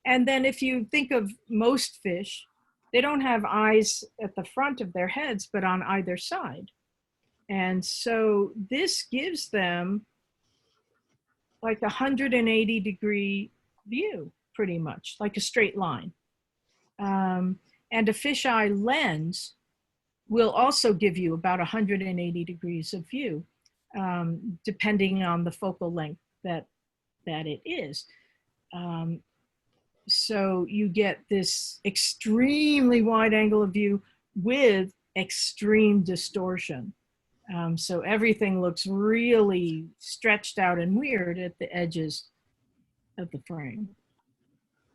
And then if you think of most fish, they don't have eyes at the front of their heads, but on either side. And so this gives them like a 180-degree view, pretty much, like a straight line. And a fisheye lens will also give you about 180 degrees of view, depending on the focal length that it is. So you get this extremely wide angle of view with extreme distortion. So everything looks really stretched out and weird at the edges of the frame.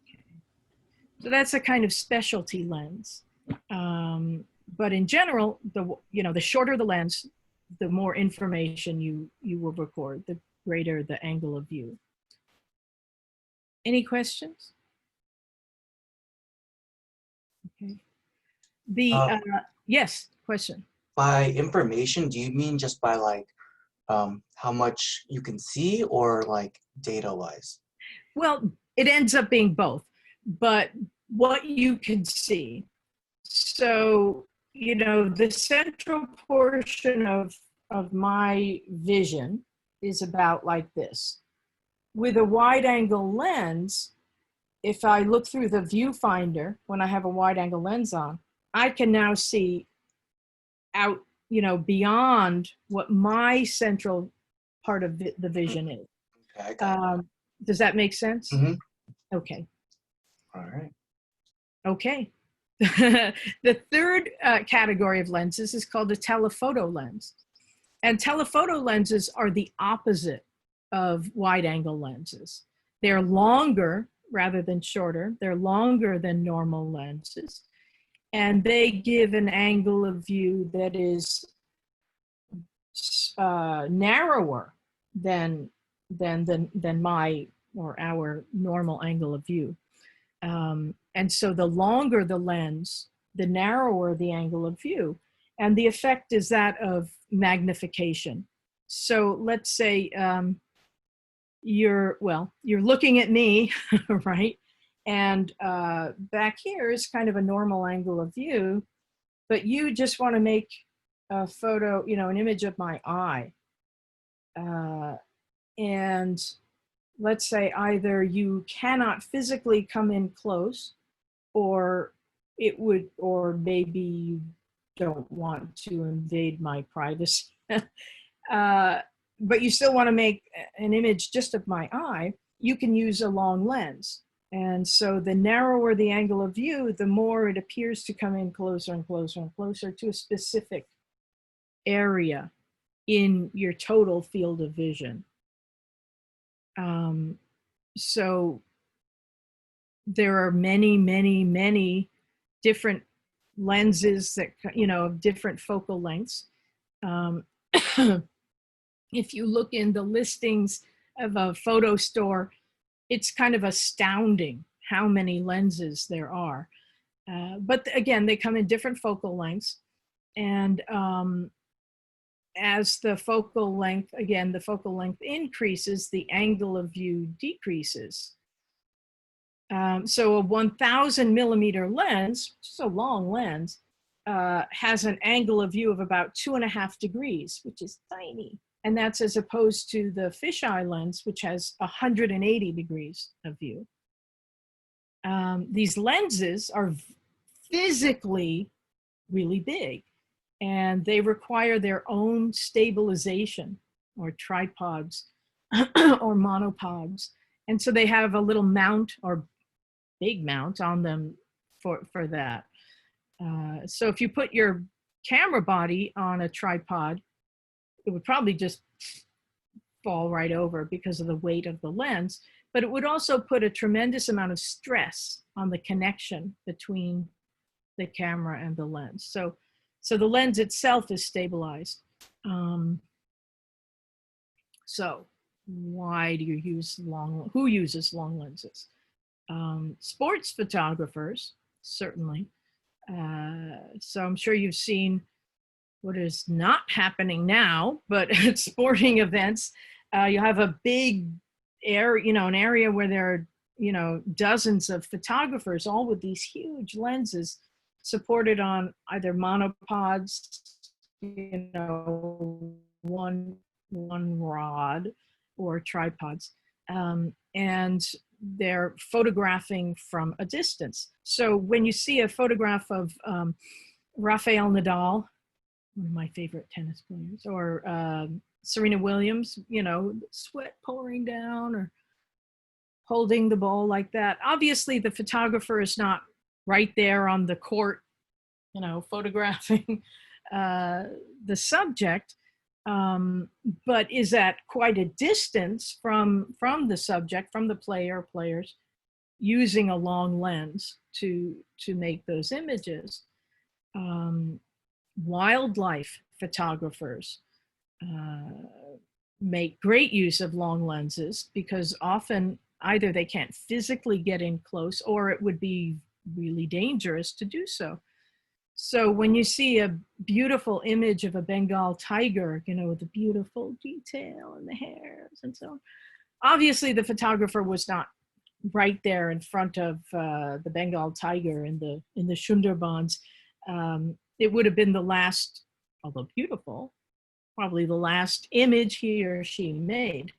Okay. So that's a kind of specialty lens. But in general, the shorter the lens, the more information you will record, the greater the angle of view. Any questions? Okay. Yes, question. By information, do you mean just by like how much you can see, or like data wise? Well, it ends up being both, but what you can see. So you know, the central portion of my vision is about like this. With a wide angle lens, if I look through the viewfinder, when I have a wide angle lens on, I can now see out, you know, beyond what my central part of the vision is. Okay, I got Does that make sense? Mhm. Okay. All right. Okay. The third category of lenses is called a telephoto lens. And telephoto lenses are the opposite of wide angle lenses. They're longer rather than shorter. They're longer than normal lenses. And they give an angle of view that is narrower than my or our normal angle of view. And so the longer the lens, the narrower the angle of view. And the effect is that of magnification. So let's say you're looking at me, right? And back here is kind of a normal angle of view, but you just want to make a photo, you know, an image of my eye. And let's say either you cannot physically come in close, or it would, or maybe you don't want to invade my privacy. But you still want to make an image just of my eye, you can use a long lens. And so the narrower the angle of view, the more it appears to come in closer and closer and closer to a specific area in your total field of vision. So there are many, many, many different lenses that, you know, of different focal lengths. If you look in the listings of a photo store, it's kind of astounding how many lenses there are. But again, they come in different focal lengths. And as the focal length, again, the focal length increases, the angle of view decreases. So a 1000 millimeter lens, which is a long lens, has an angle of view of about 2.5 degrees, which is tiny. And that's as opposed to the fisheye lens, which has 180 degrees of view. These lenses are physically really big, and they require their own stabilization, or tripods or monopods. And so they have a little mount or big mount on them for that. So if you put your camera body on a tripod, it would probably just fall right over because of the weight of the lens, but it would also put a tremendous amount of stress on the connection between the camera and the lens. So the lens itself is stabilized. So why do you use who uses long lenses? Sports photographers, certainly. So I'm sure you've seen what is not happening now, but at sporting events, you have a big area, you know, an area where there are, you know, dozens of photographers, all with these huge lenses supported on either monopods, you know, one rod, or tripods. And they're photographing from a distance. So when you see a photograph of Rafael Nadal, one of my favorite tennis players, or Serena Williams, you know, sweat pouring down or holding the ball like that. Obviously, the photographer is not right there on the court, you know, photographing the subject, but is at quite a distance from the subject, from the players, using a long lens to make those images. Wildlife photographers make great use of long lenses because often either they can't physically get in close, or it would be really dangerous to do so. So when you see a beautiful image of a Bengal tiger, you know, with the beautiful detail in the hairs and so on, obviously the photographer was not right there in front of the Bengal tiger in the Sundarbans. it would have been the last, although beautiful, probably the last image he or she made.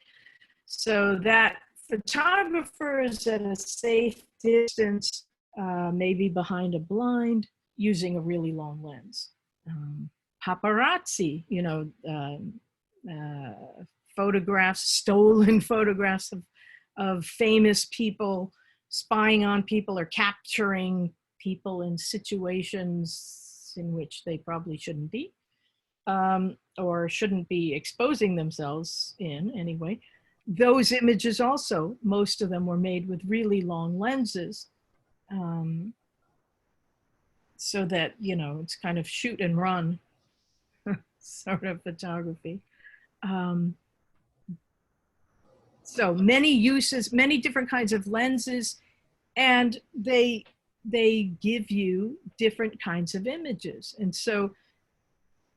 So that photographer is at a safe distance, maybe behind a blind, using a really long lens. Paparazzi, photographs, stolen photographs of famous people, spying on people or capturing people in situations in which they probably shouldn't be, or shouldn't be exposing themselves in anyway. Those images also, most of them were made with really long lenses, so that, it's kind of shoot and run sort of photography. So many uses, many different kinds of lenses, and they give you different kinds of images. And so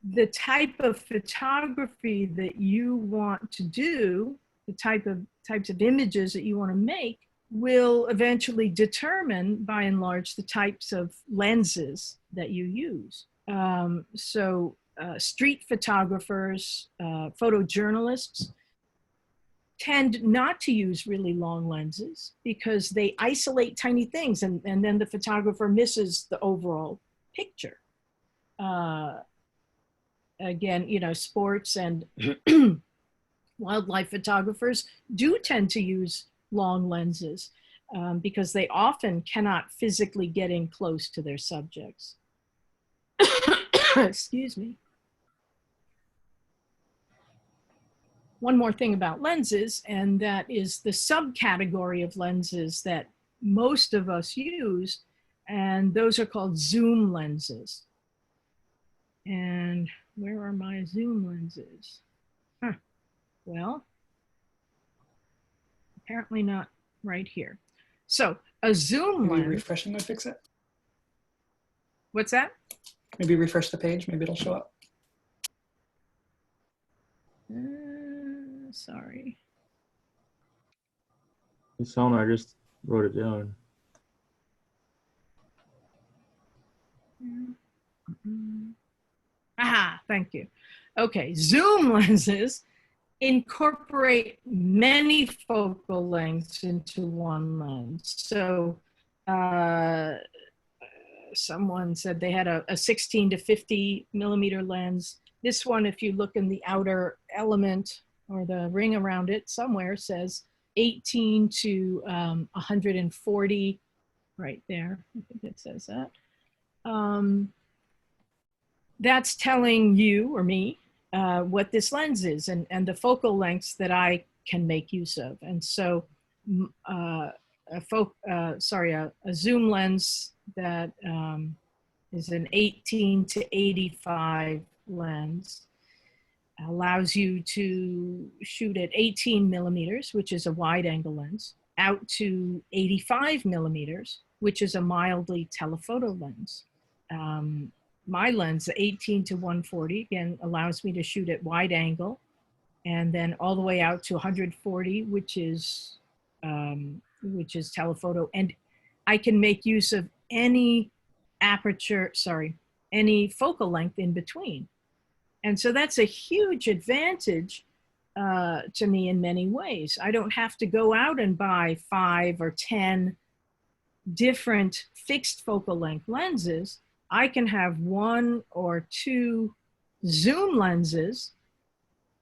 the type of photography that you want to do, the types of images that you want to make, will eventually determine, by and large, the types of lenses that you use. Street photographers, photojournalists, tend not to use really long lenses because they isolate tiny things, and then the photographer misses the overall picture. Again, sports and wildlife photographers do tend to use long lenses because they often cannot physically get in close to their subjects. Excuse me. One more thing about lenses, and that is the subcategory of lenses that most of us use, and those are called zoom lenses. And where are my zoom lenses? Well, apparently not right here. So a zoom Maybe lens. refreshing would fix it. What's that? Maybe refresh the page. Maybe it'll show up. Sorry. It's on. I just wrote it down. Aha, thank you. Okay, zoom lenses incorporate many focal lengths into one lens. So someone said they had a 16 to 50 millimeter lens. This one, if you look in the outer element or the ring around it, somewhere says 18 to 140, right there. I think it says that. That's telling you or me what this lens is and the focal lengths that I can make use of. And so a zoom lens that is an 18 to 85 lens allows you to shoot at 18 millimeters, which is a wide angle lens, out to 85 millimeters, which is a mildly telephoto lens. My lens, 18 to 140, again, allows me to shoot at wide angle, and then all the way out to 140, which is telephoto. And I can make use of any any focal length in between. And so that's a huge advantage to me in many ways. I don't have to go out and buy 5 or 10 different fixed focal length lenses. I can have 1 or 2 zoom lenses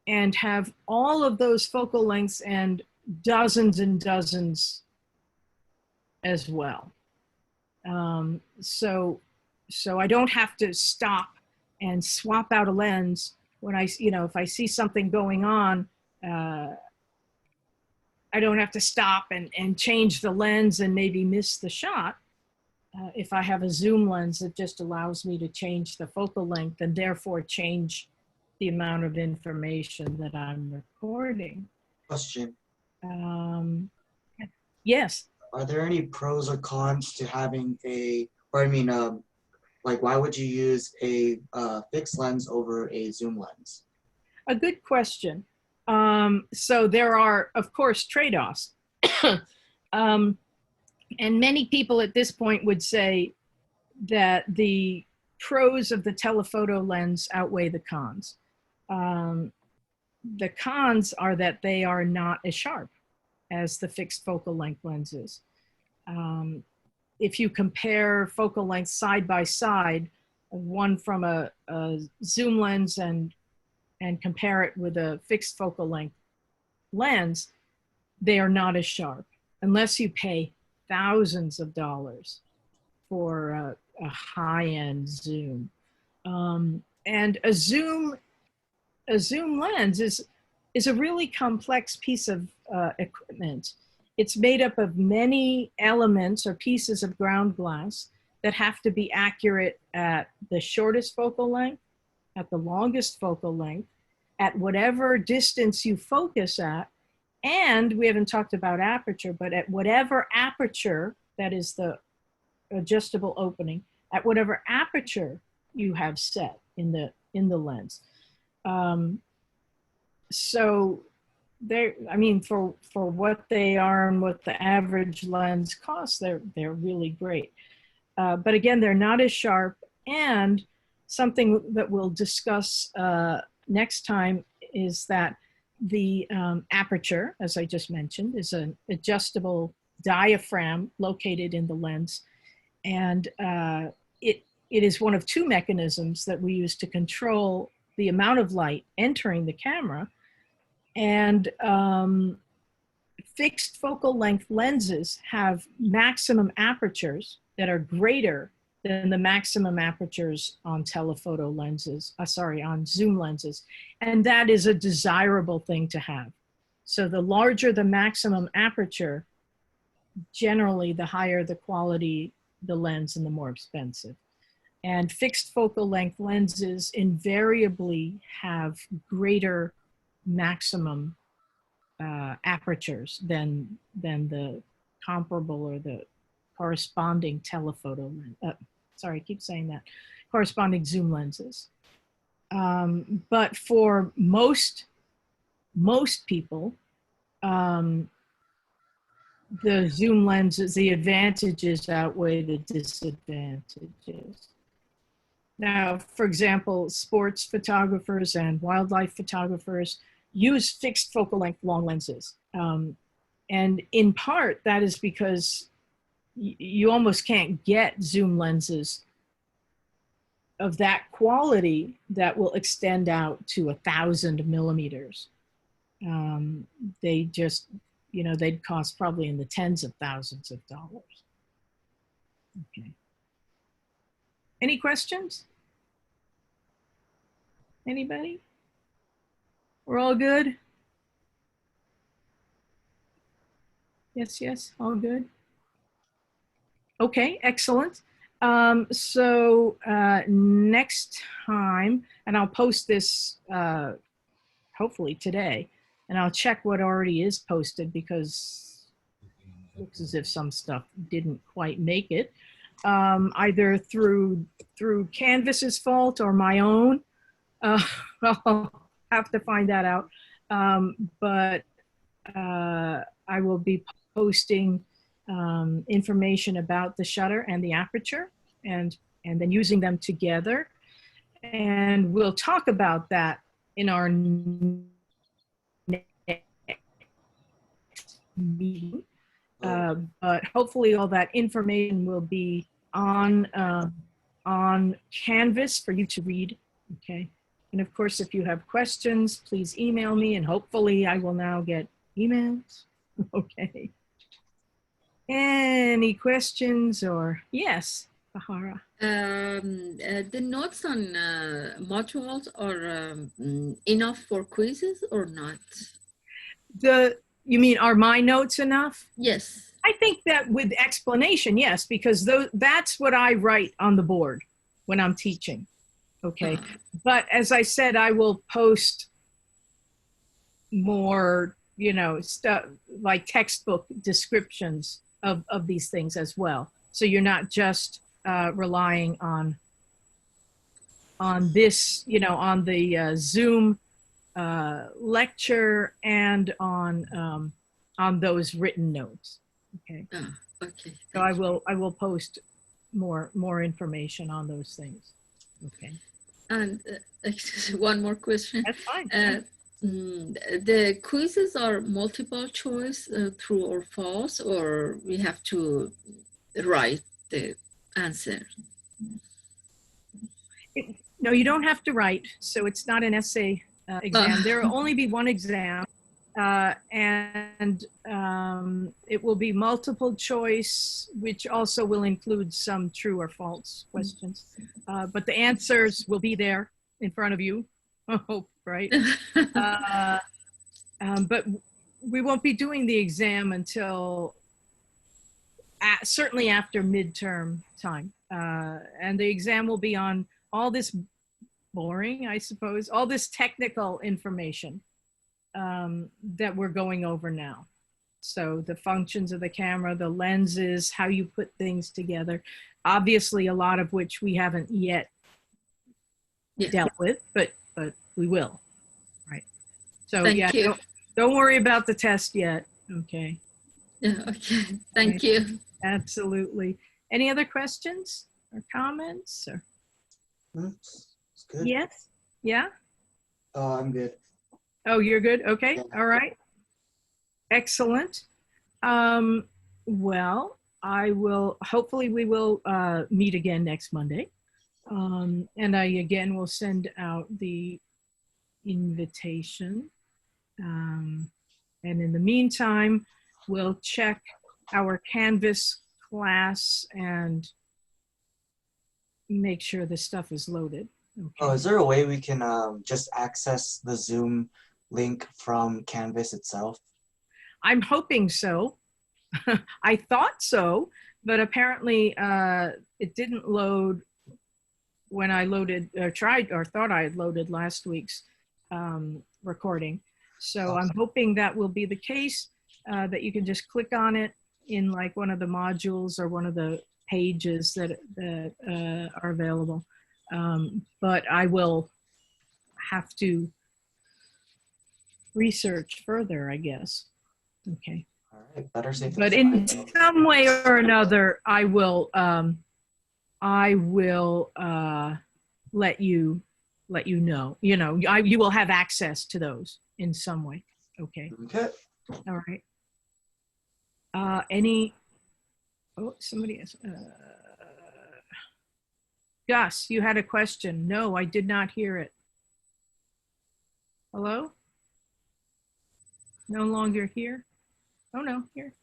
and have all of those focal lengths and dozens as well. So I don't have to stop and swap out a lens when if I see something going on. I don't have to stop and change the lens and maybe miss the shot. If I have a zoom lens, it just allows me to change the focal length and therefore change the amount of information that I'm recording. Question. Yes. Are there any pros or cons to having why would you use a fixed lens over a zoom lens? A good question. So there are, of course, trade-offs. And many people at this point would say that the pros of the telephoto lens outweigh the cons. The cons are that they are not as sharp as the fixed focal length lenses. If you compare focal lengths side by side, one from a zoom lens and compare it with a fixed focal length lens, they are not as sharp unless you pay thousands of dollars for a high-end zoom. And a zoom lens is a really complex piece of equipment. It's made up of many elements or pieces of ground glass that have to be accurate at the shortest focal length, at the longest focal length, at whatever distance you focus at, and we haven't talked about aperture, but at whatever aperture, that is the adjustable opening, at whatever aperture you have set in the lens. So I mean, for what they are and what the average lens costs, they're really great. But again, they're not as sharp, and something that we'll discuss next time is that the aperture, as I just mentioned, is an adjustable diaphragm located in the lens. And it is one of two mechanisms that we use to control the amount of light entering the camera. And fixed focal length lenses have maximum apertures that are greater than the maximum apertures on telephoto lenses, on zoom lenses. And that is a desirable thing to have. So the larger the maximum aperture, generally the higher the quality the lens and the more expensive. And fixed focal length lenses invariably have greater maximum apertures than the comparable or the corresponding telephoto lens. Sorry, I keep saying that. Corresponding zoom lenses. But for most people, the zoom lenses, the advantages outweigh the disadvantages. Now, for example, sports photographers and wildlife photographers use fixed focal length long lenses. And in part, that is because you almost can't get zoom lenses of that quality that will extend out to 1,000 millimeters. They just, they'd cost probably in the tens of thousands of dollars. Okay. Any questions? Anybody? We're all good? Yes, all good. Okay, excellent. So next time, and I'll post this hopefully today, and I'll check what already is posted because it looks as if some stuff didn't quite make it, either through Canvas's fault or my own. I'll have to find that out. But I will be posting information about the shutter and the aperture and then using them together. And we'll talk about that in our next meeting. But hopefully all that information will be on Canvas for you to read, okay? And of course, if you have questions, please email me, and hopefully I will now get emails, okay? Any questions or, yes, Bahara? The notes on modules are enough for quizzes or not? You mean, are my notes enough? Yes. I think that with explanation, yes, because that's what I write on the board when I'm teaching, okay? But as I said, I will post more, stuff like textbook descriptions of these things as well. So you're not just relying on this, on the Zoom lecture and on those written notes. Okay. Okay. So I will post more information on those things. Okay, And one more question. that's fine. The quizzes are multiple choice, true or false, or we have to write the answer? No, you don't have to write, so it's not an essay exam. There will only be one exam, and it will be multiple choice, which also will include some true or false questions. But the answers will be there in front of you, I hope, right? But we won't be doing the exam until certainly after midterm time. And the exam will be on all this boring, I suppose, all this technical information that we're going over now. So the functions of the camera, the lenses, how you put things together, obviously a lot of which we haven't yet dealt with, but we will, right? So Thank you. Don't worry about the test yet, okay? Yeah, okay, thank you. Absolutely. Any other questions or comments? Or? It's good. Yes? Yeah? I'm good. Oh, you're good? Okay. Yeah. All right. Excellent. Well, hopefully we will meet again next Monday. And I again will send out the invitation. And in the meantime, we'll check our Canvas class and make sure the stuff is loaded. Okay. Oh, is there a way we can just access the Zoom link from Canvas itself? I'm hoping so. I thought so, but apparently it didn't load when I loaded or tried or thought I had loaded last week's recording. So I'm hoping that will be the case, that you can just click on it in like one of the modules or one of the pages that are available. But I will have to research further, I guess. Okay. All right, better safe. But in some way or another, I will let you know. You know, you will have access to those in some way. Okay. Okay. All right. Somebody else. Gus, you had a question. No, I did not hear it. Hello? No longer here? Oh no, here.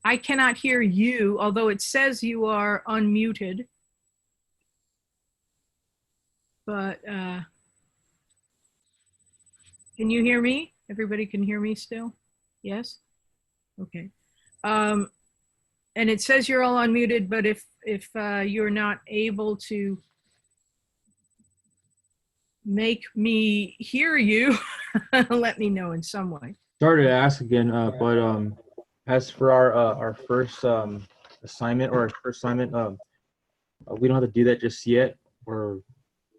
I cannot hear you, although it says you are unmuted. But can you hear me? Everybody can hear me still? Yes? Okay. And it says you're all unmuted, but if you're not able to make me hear you, let me know in some way. Sorry to ask again, but as for our first assignment or our first assignment, we don't have to do that just yet, or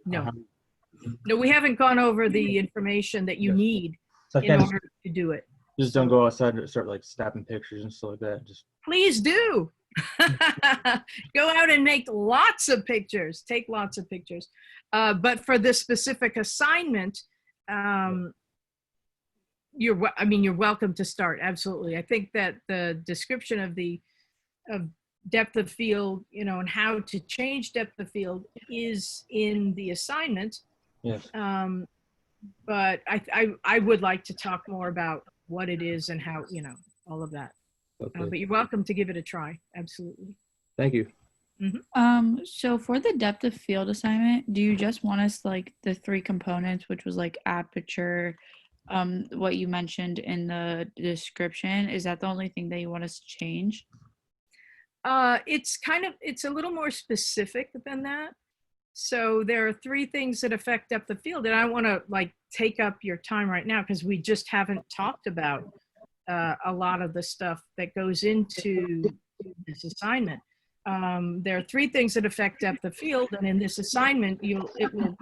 no, no, we haven't gone over the information that you need in order to do it. Just don't go outside and start like snapping pictures and stuff like that. Just please do. Go out and make lots of pictures. Take lots of pictures. But for this specific assignment, you're welcome to start. Absolutely. I think that the description of depth of field, and how to change depth of field is in the assignment. yes. But I would like to talk more about what it is and how, all of that. Okay. But you're welcome to give it a try. Absolutely. Thank you. Mm-hmm. So for the depth of field assignment, do you just want us like the 3 components, which was like aperture, what you mentioned in the description? Is that the only thing that you want us to change? It's a little more specific than that. So there are 3 things that affect depth of field, and I want to like take up your time right now because we just haven't talked about a lot of the stuff that goes into this assignment. There are 3 things that affect depth of field, and in this assignment, it will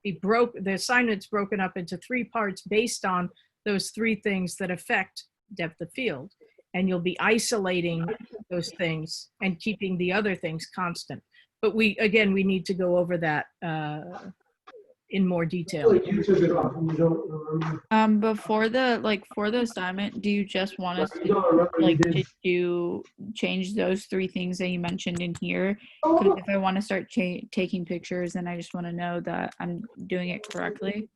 be the assignment's broken up into 3 parts based on those 3 things that affect depth of field. and you'll be isolating those things and keeping the other things constant. But we need to go over that in more detail. Before for the assignment, do you just want us to change those 3 things that you mentioned in here? Because if I want to start taking pictures, then I just want to know that I'm doing it correctly,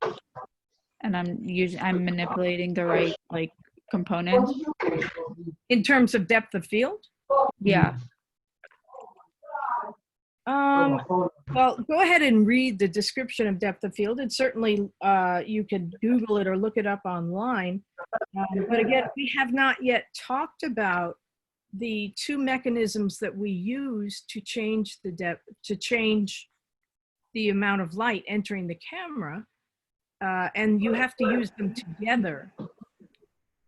and I'm manipulating the right components. In terms of depth of field? Yeah. Well, go ahead and read the description of depth of field. And certainly you could Google it or look it up online. But again, we have not yet talked about the 2 mechanisms that we use to change the depth, to change the amount of light entering the camera. And you have to use them together,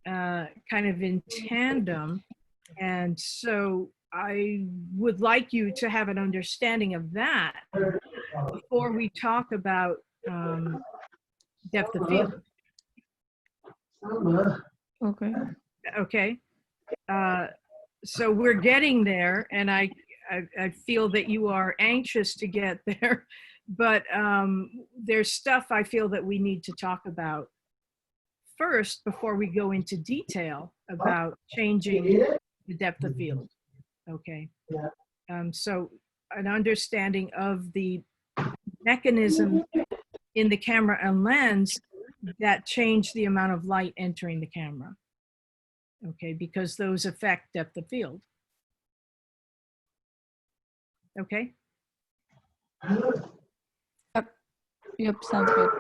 kind of in tandem. And so I would like you to have an understanding of that before we talk about depth of field. Okay. Okay. So we're getting there, and I feel that you are anxious to get there, but there's stuff I feel that we need to talk about first before we go into detail about changing the depth of field. Okay. So an understanding of the mechanism in the camera and lens that change the amount of light entering the camera. Okay, because those affect depth of field. Okay. Yep, sounds good.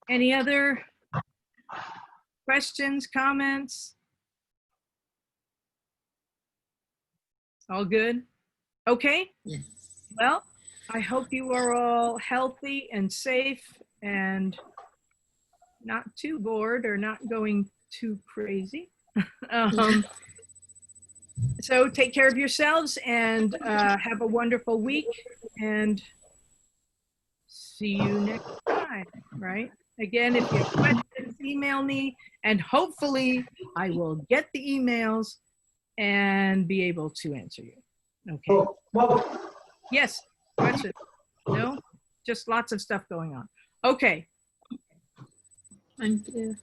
Any other questions, comments? All good? Okay. Yes. Well, I hope you are all healthy and safe and not too bored or not going too crazy. So take care of yourselves and have a wonderful week, and see you next time, right? Again, if you have questions, email me, and hopefully I will get the emails and be able to answer you. Okay. Yes, questions? No? Just lots of stuff going on. Okay. Thank you.